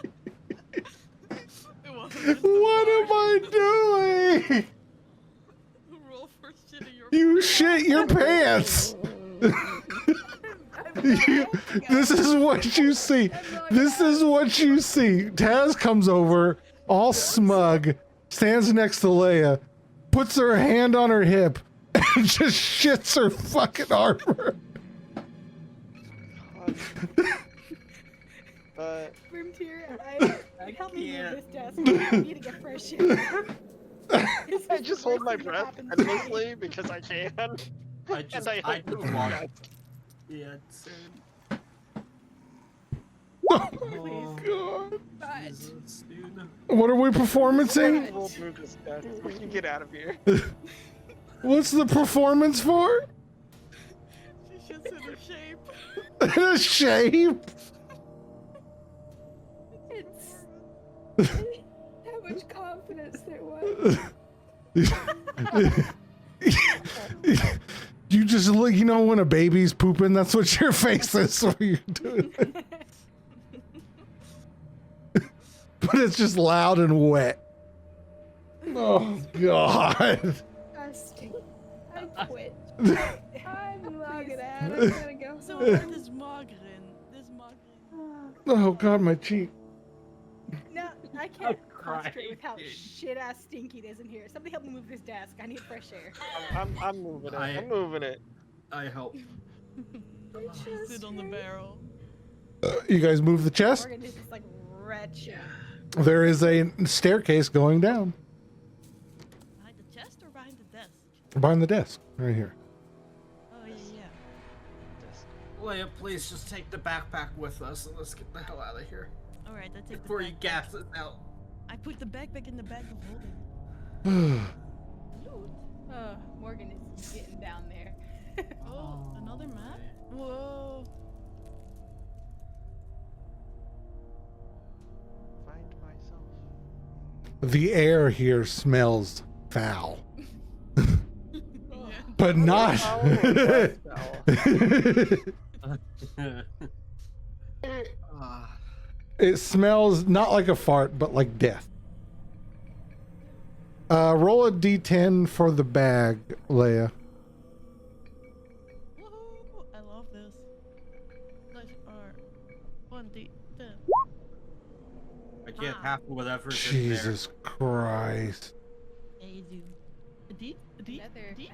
It wasn't What am I doing? roll for shit in your You shit your pants. This is what you see. This is what you see. Taz comes over, all smug, stands next to Leia, puts her hand on her hip, and just shits her fucking armor. Room tier, I help me can't. move this desk. I need to get fresh air. I just hold my breath endlessly because I can. I just I I hope just it's walk. not. Yeah, same. Oh Oh, god. Jesus, dude. What are we performancing? We'll move this desk. We can get out of here. What's the performance for? She's just in a shape. In a shape? It's how much confidence there was. You just look, you know when a baby's pooping, that's what your face is when you're doing it. But it's just loud and wet. Oh god. Disgusting. I quit. Please. I'm logging out. I'm gonna go So home. about this margarine. This margarine. Oh god, my cheek. No, I can't crying, concentrate with how dude. shit ass stinky it is in here. Somebody help me move this desk. I need fresh air. I'm moving it. I- I'm moving it. I help. Sit on the barrel. You guys move the chest? Morgan is just like wretched. There is a staircase going down Behind the chest or behind the desk? behind the desk, right here. Oh yeah, yeah. Leia, please just take the backpack with us and let's get the hell out of here All right, I take before the you backpack. gas us out. I put the backpack in the bag of holding. Loot. Morgan is getting down there. Oh, another map? Whoa. Find myself. The air here smells foul. But not. Ah, It smells not like a fart, but like death. Roll a d10 for the bag, Leia. Woohoo! I love this. Nice R. 1d10. I get half of whatever's Jesus Christ. Yeah, you do. A D? A D? Another A D?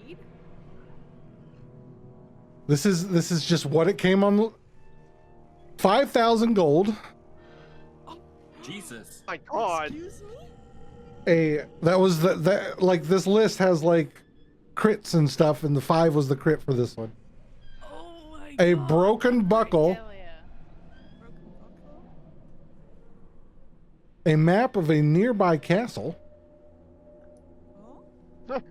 deed. This is just what it came on. 5,000 gold. in there. Jesus. My God. Excuse me? That was that like this list has like crits and stuff, and the 5 was the crit for this one. Oh my A god. broken buckle, Hell yeah. Broken buckle? a map of a nearby castle, Oh?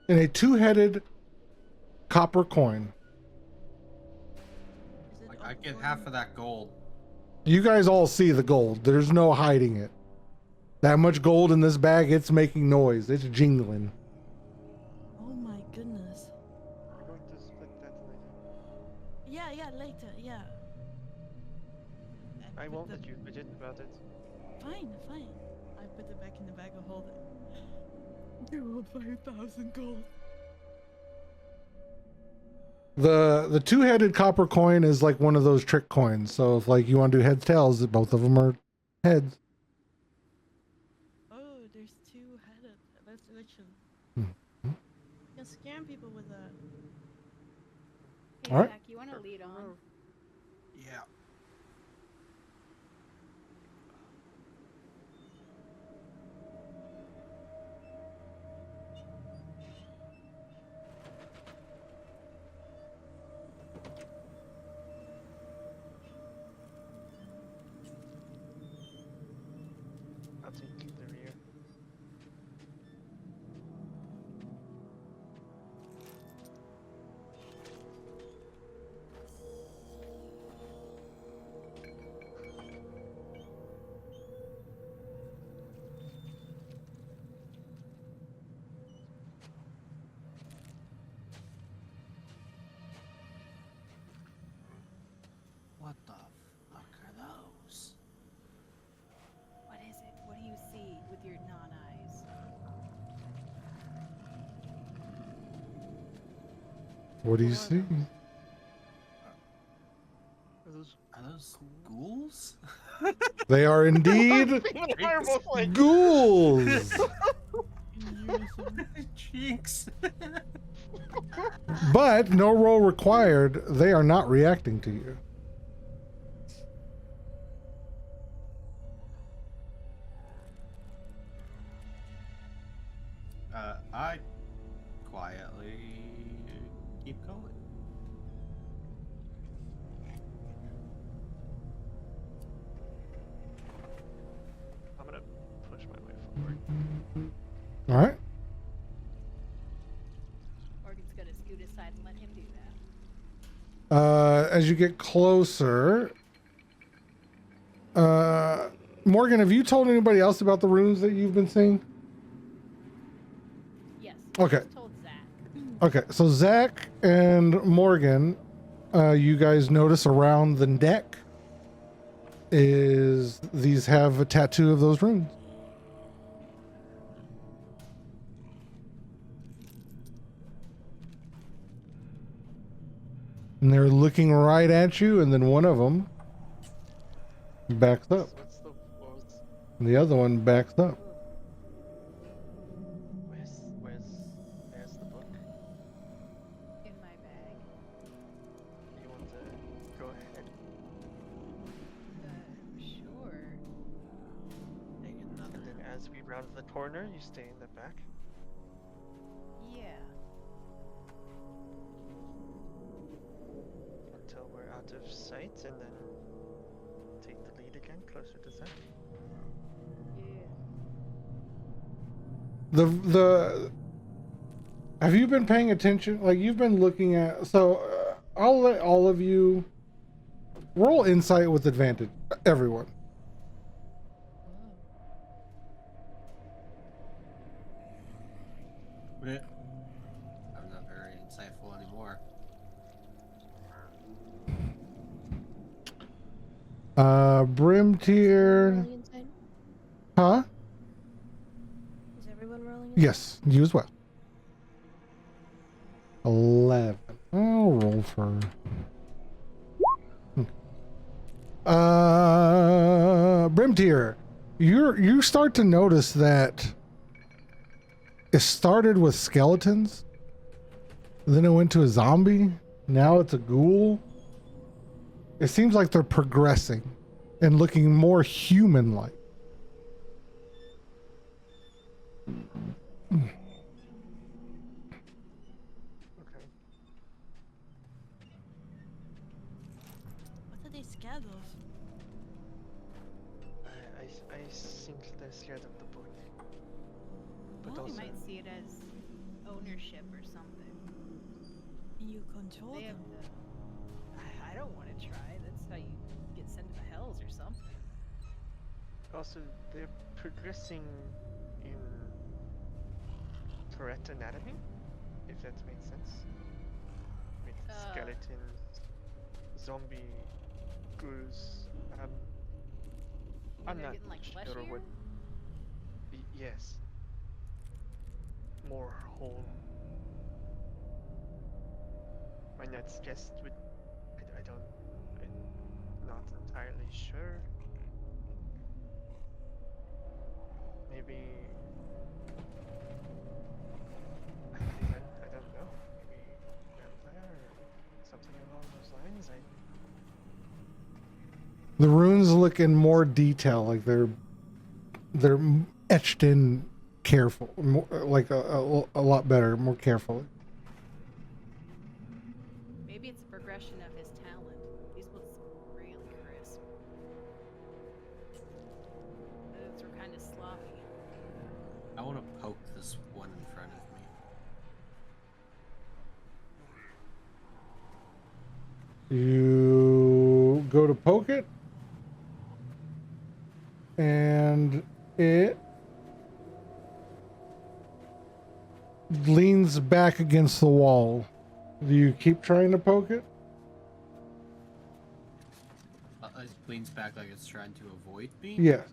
and a 2-headed copper coin. Is it Like, on I get the half corner? of that gold. You guys all see the gold. There's no hiding it. That much gold in this bag, it's making noise. It's jingling. Oh my goodness. We're going to split that later. Yeah, yeah, later, yeah. I put won't the- let you fidget about it. Fine, fine. I put it back in the bag of holding. You want 5,000 gold. The two-headed copper coin is like one of those trick coins. So if like you want to do heads tails, both of them are heads. Oh, there's two-headed. That's delicious. Mhm. You can scam people with that. Hey, Alright. Zach, you want to lead on? Yeah. I'll take the rear. What the fuck are those? What is it? What do you see with your non-eyes? What do you see? Are those ghouls? They are indeed We're both like, ghouls. Jinx. But no roll required. They are not reacting to you. I quietly keep going. I'm gonna push my way forward. All right. Morgan's gonna scoot aside and let him do that. As you get closer, Morgan, have you told anybody else about the runes that you've been seeing? Yes. Okay. I just told Zach. Okay, so Zach and Morgan, you guys notice around the neck is these have a tattoo of those runes. And they're looking right at you, and then one of them backs up, What's the what was and the other one backs up. where's the book? In my bag. You want to go ahead? Sure. And then as we round the corner, you stay in the back. Yeah. Until we're out of sight, and then take the lead again, closer to Zach. Yeah. The have you been paying attention? Like you've been looking at. So I'll let all of you roll insight with advantage. Everyone. I'm not very insightful anymore. Brim tier. Rolling inside? Huh? Is everyone rolling? Yes, you as well. 11. I'll roll for. Brim tier. You start to notice that it started with skeletons, then it went to a zombie, now it's a ghoul. It seems like they're progressing and looking more human-like. Okay. What are they scared of? I think they're scared of the book. But Oh, You also, might see it as ownership or something. You control They have them. I don't want to try. That's how you get sent to the hells or something. also they're progressing in correct anatomy, if that makes sense. With skeletons, zombie, ghouls. I'm They're not getting, like, sure fleshier? what. Yes. More whole. And that's just with. I don't. I'm not entirely sure. Maybe. I don't know. Maybe vampire or something along those lines. The runes look in more detail, like they're etched in careful, more, like a lot better, more carefully. Maybe it's a progression of his talent. These ones look really crisp. Those are kind of sloppy. I want to poke this one in front of me. You go to poke it, and it leans back against the wall. Do you keep trying to poke it? It leans back like it's trying to avoid me? Yes.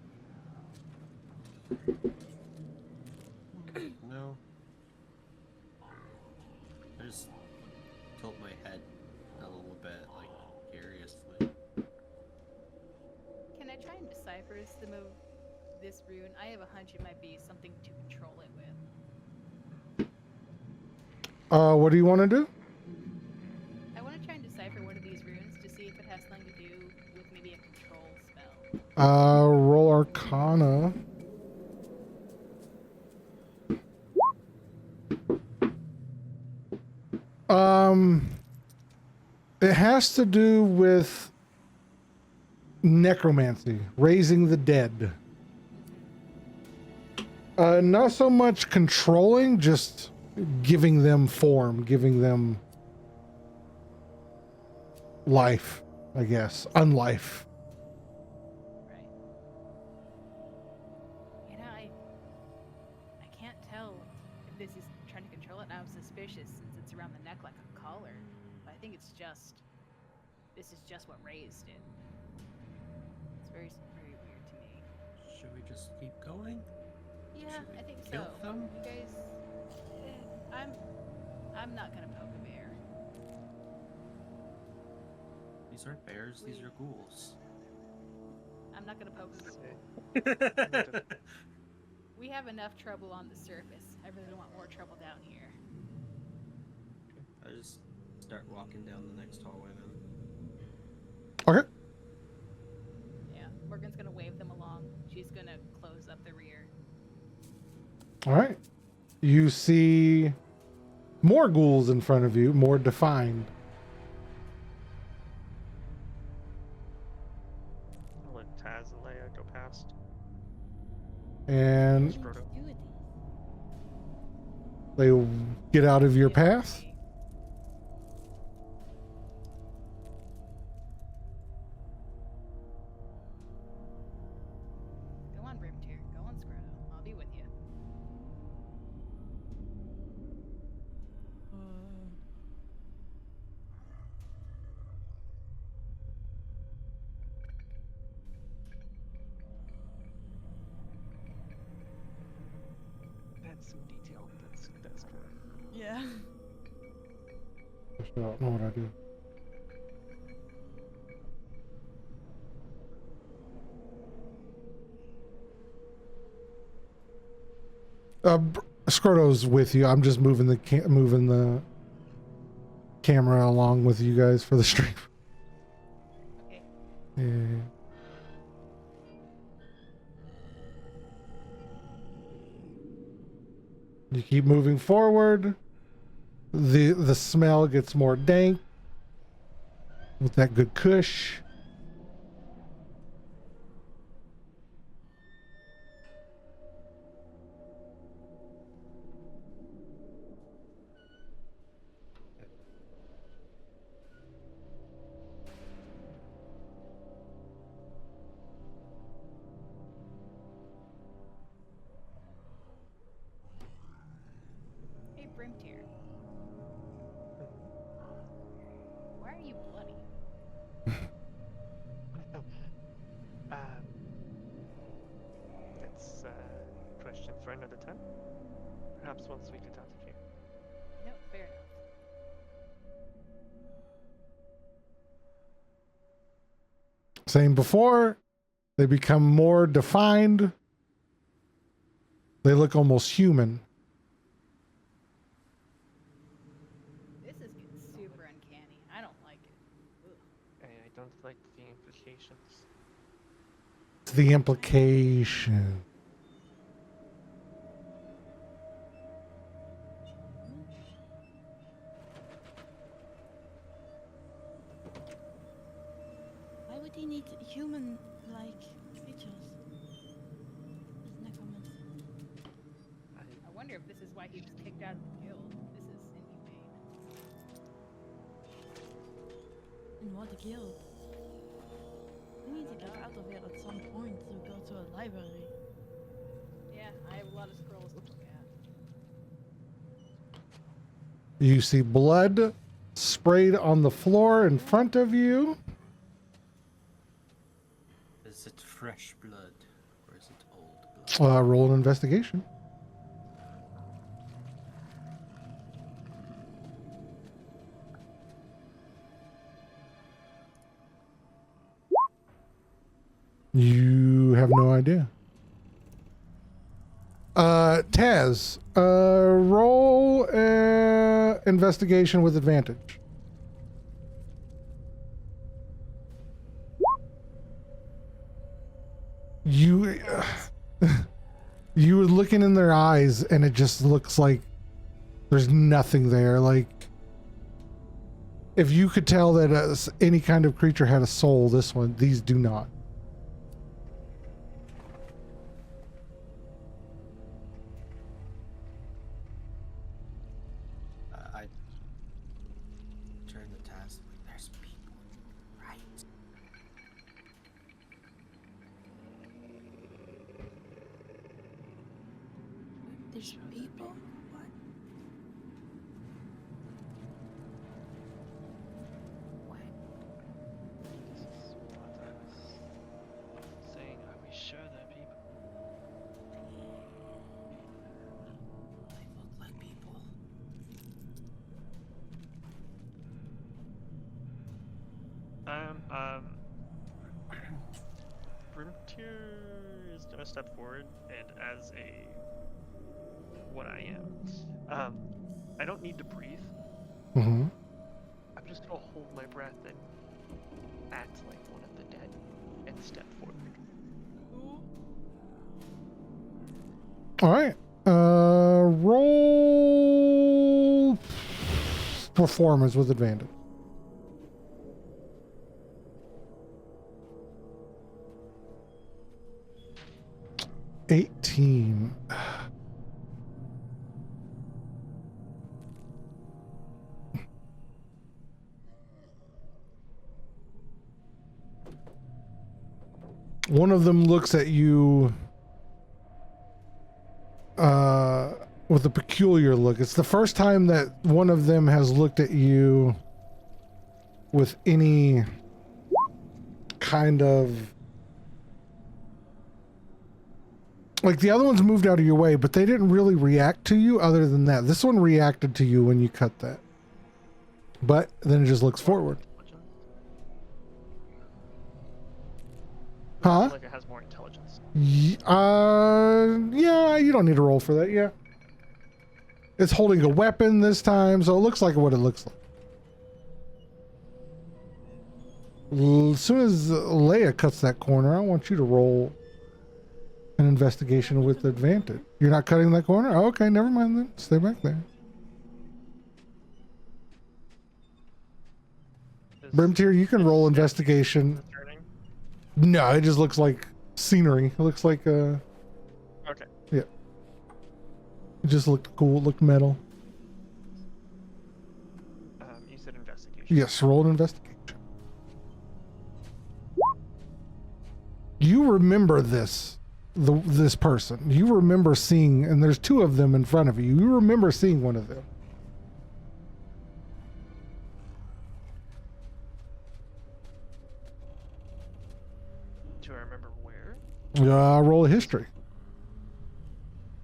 No. I just tilt my head a little bit, like, curiously. Can I try and decipher this rune? I have a hunch it might be something to control it with. What do you want to do? I want to try and decipher one of these runes to see if it has something to do with maybe a control spell. Roll Arcana. It has to do with necromancy, raising the dead. Not so much controlling, just giving them form, giving them life, I guess. Unlife. Right. You know, I can't tell if this is trying to control it, and I'm suspicious since it's around the neck like a collar. But I think it's just this is just what raised it. It's very very weird to me. Should we just keep going? Yeah, Should we I think kill so. them? You guys, I'm not gonna poke a bear. These aren't bears, these are ghouls. I'm not gonna poke a ghoul. We have enough trouble on the surface. I really don't want more trouble down here. I just start walking down the next hallway then. Okay. Yeah, Morgan's gonna wave them along. She's gonna close up the rear. All right. You see more ghouls in front of you, more defined. I'll let Taz and Leia go past. And Scrotum. they get out of your path. Go on, Brimtier. Go on, Scroto. I'll be with you. That's some detail. That's good. Yeah. I don't know what I do. Skirto's with you. I'm just moving the camera along with you guys for the stream. Okay. Yeah. You keep moving forward. The smell gets more dank with that good kush. Hey, Brimtier. Why are you bloody? That's a question for another time. Perhaps once we get out of here. No, fair enough. Same before. They become more defined. They look almost human. This is getting super uncanny. I don't like it. Ugh. I don't like the implications. It's the implication. Why would he need human-like creatures? As necromancy. I wonder if this is why he was kicked out of the guild. This is inhumane. In what guild? We need to get out of here at some point to go to a library. Yeah, I have a lot of scrolls to look at. You see blood sprayed on the floor in front of you. Is it fresh blood or is it old blood? Roll an investigation. You have no idea. Taz, roll investigation with advantage. You you were looking in their eyes and it just looks like there's nothing there. Like if you could tell that any kind of creature had a soul, these do not. I turn the task. There's people, right? There's people? What? What? This is what I was saying. Are we sure they're people? They look like people. Brimtier is gonna step forward, and as a what I am, I don't need to breathe. Mm-hmm. I'm just gonna hold my breath and act like one of the dead and step forward. All right. Roll performance with advantage. $18. One of them looks at you with a peculiar look. It's the first time that one of them has looked at you with any kind of, like, the other ones moved out of your way, but they didn't really react to you other than that. This one reacted to you when you cut that. But then it just looks forward. Huh? Like it has more intelligence. Yeah, you don't need to roll for that. Yeah. It's holding a weapon this time, so it looks like what it looks like. As soon as Leia cuts that corner, I want you to roll an investigation with advantage. You're not cutting that corner? Oh, okay, never mind then. Stay back there. Brimtier, you can roll investigation. Turning. No, it just looks like scenery. It looks like Okay. yeah. It just looked cool, it looked metal. You said investigation. Yes, roll an investigation. You remember this, this person. You remember seeing, and there's two of them in front of you. You remember seeing one of them. Do I remember where? Roll a history.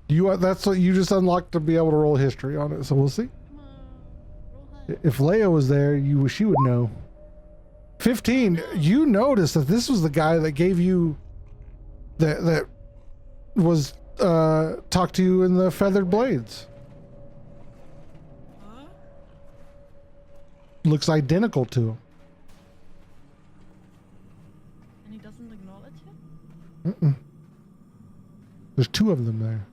That's what you just unlocked to be able to roll a history on it. So we'll see. Come on, roll high. If Leia was there, she would know. 15. You notice that this was the guy that gave you that was talked to you in the feathered blades. Huh? Looks identical to him. And he doesn't acknowledge it? Mm-mm. There's two of them there.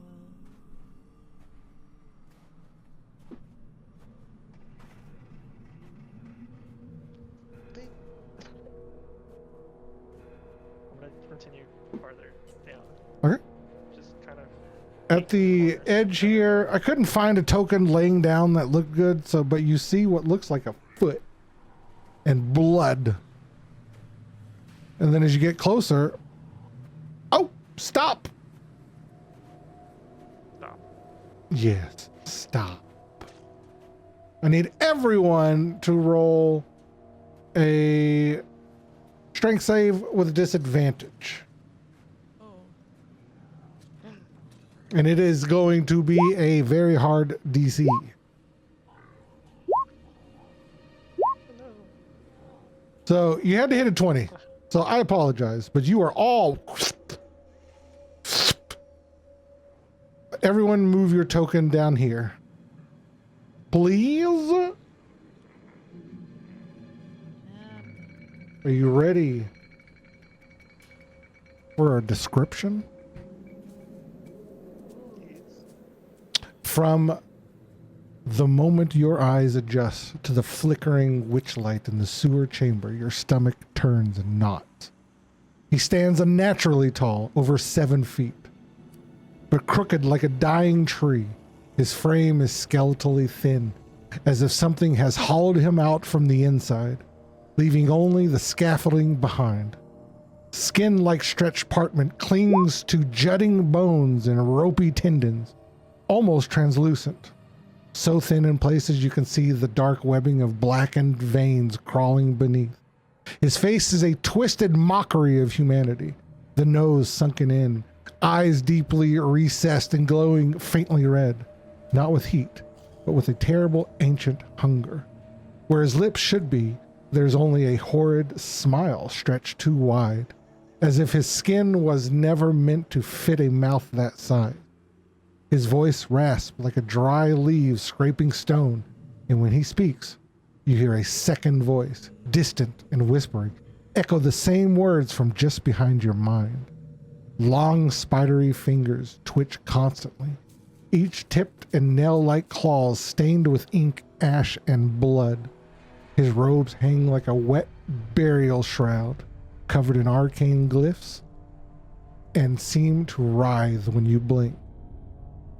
I'm gonna continue farther down. Okay. Just kind of. At the edge here, I couldn't find a token laying down that looked good, so but you see what looks like a foot and blood. And then as you get closer, oh, stop. Stop. Yes, stop. I need everyone to roll a strength save with a disadvantage. Oh. And it is going to be a very hard DC. So you had to hit a 20. So I apologize, but you are all... Everyone move your token down here. Please? Yeah. Are you ready for a description? From the moment your eyes adjust to the flickering witchlight in the sewer chamber, your stomach turns and knots. He stands unnaturally tall, over 7 feet, but crooked like a dying tree. His frame is skeletally thin, as if something has hollowed him out from the inside, leaving only the scaffolding behind. Skin like stretched parchment clings to jutting bones and ropey tendons, almost translucent. So thin in places you can see the dark webbing of blackened veins crawling beneath. His face is a twisted mockery of humanity, the nose sunken in, eyes deeply recessed and glowing faintly red, not with heat, but with a terrible ancient hunger. Where his lips should be, there's only a horrid smile stretched too wide, as if his skin was never meant to fit a mouth that size. His voice rasps like a dry leaf scraping stone, and when he speaks, you hear a second voice, distant and whispering, echo the same words from just behind your mind. Long, spidery fingers twitch constantly, each tipped and nail-like claws stained with ink, ash, and blood. His robes hang like a wet burial shroud, covered in arcane glyphs, and seem to writhe when you blink.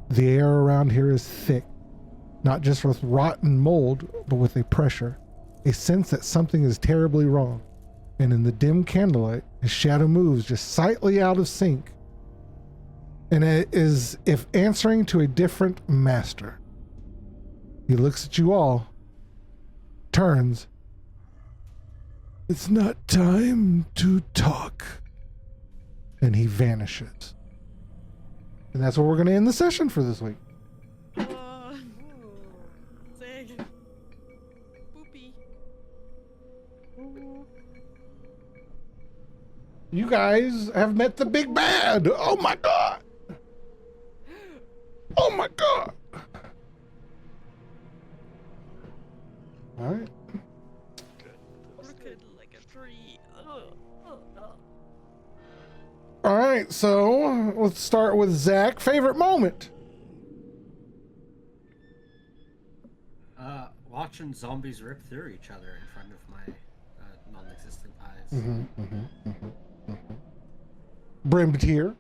The air around here is thick, not just with rotten mold, but with a pressure, a sense that something is terribly wrong. And in the dim candlelight, his shadow moves just slightly out of sync, and it is if answering to a different master. He looks at you all, turns. It's not time to talk. And he vanishes. And that's where we're going to end the session for this week. Oh. Sick. Poopy. You guys have met the big bad. Oh my god. Oh my god. All right. Crooked like a tree. All right. So let's start with Zach. Favorite moment? Watching zombies rip through each other in front of my non-existent eyes. Brim Tier.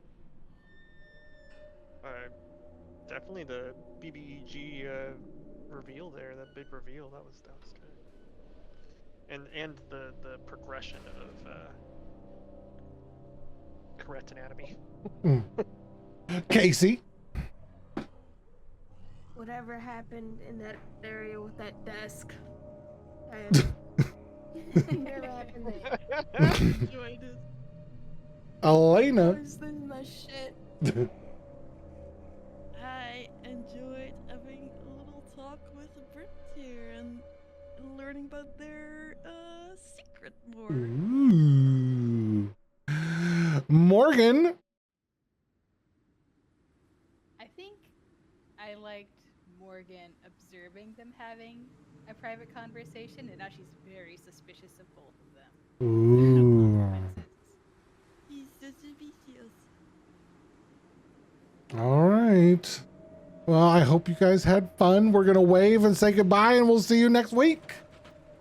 Definitely the BBEG reveal there, that big reveal, that was good. And the progression of correct anatomy. Casey. Whatever happened in that area with that desk. Whatever happened there. Enjoyed it. Elena. This is my shit. I enjoyed having a little talk with Brit here and learning about their secret more. Ooh. Morgan. I think I liked Morgan observing them having a private conversation, and now she's very suspicious of both of them. Ooh. Consequences. He's so suspicious. All right. Well, I hope you guys had fun. We're going to wave and say goodbye, and we'll see you next week.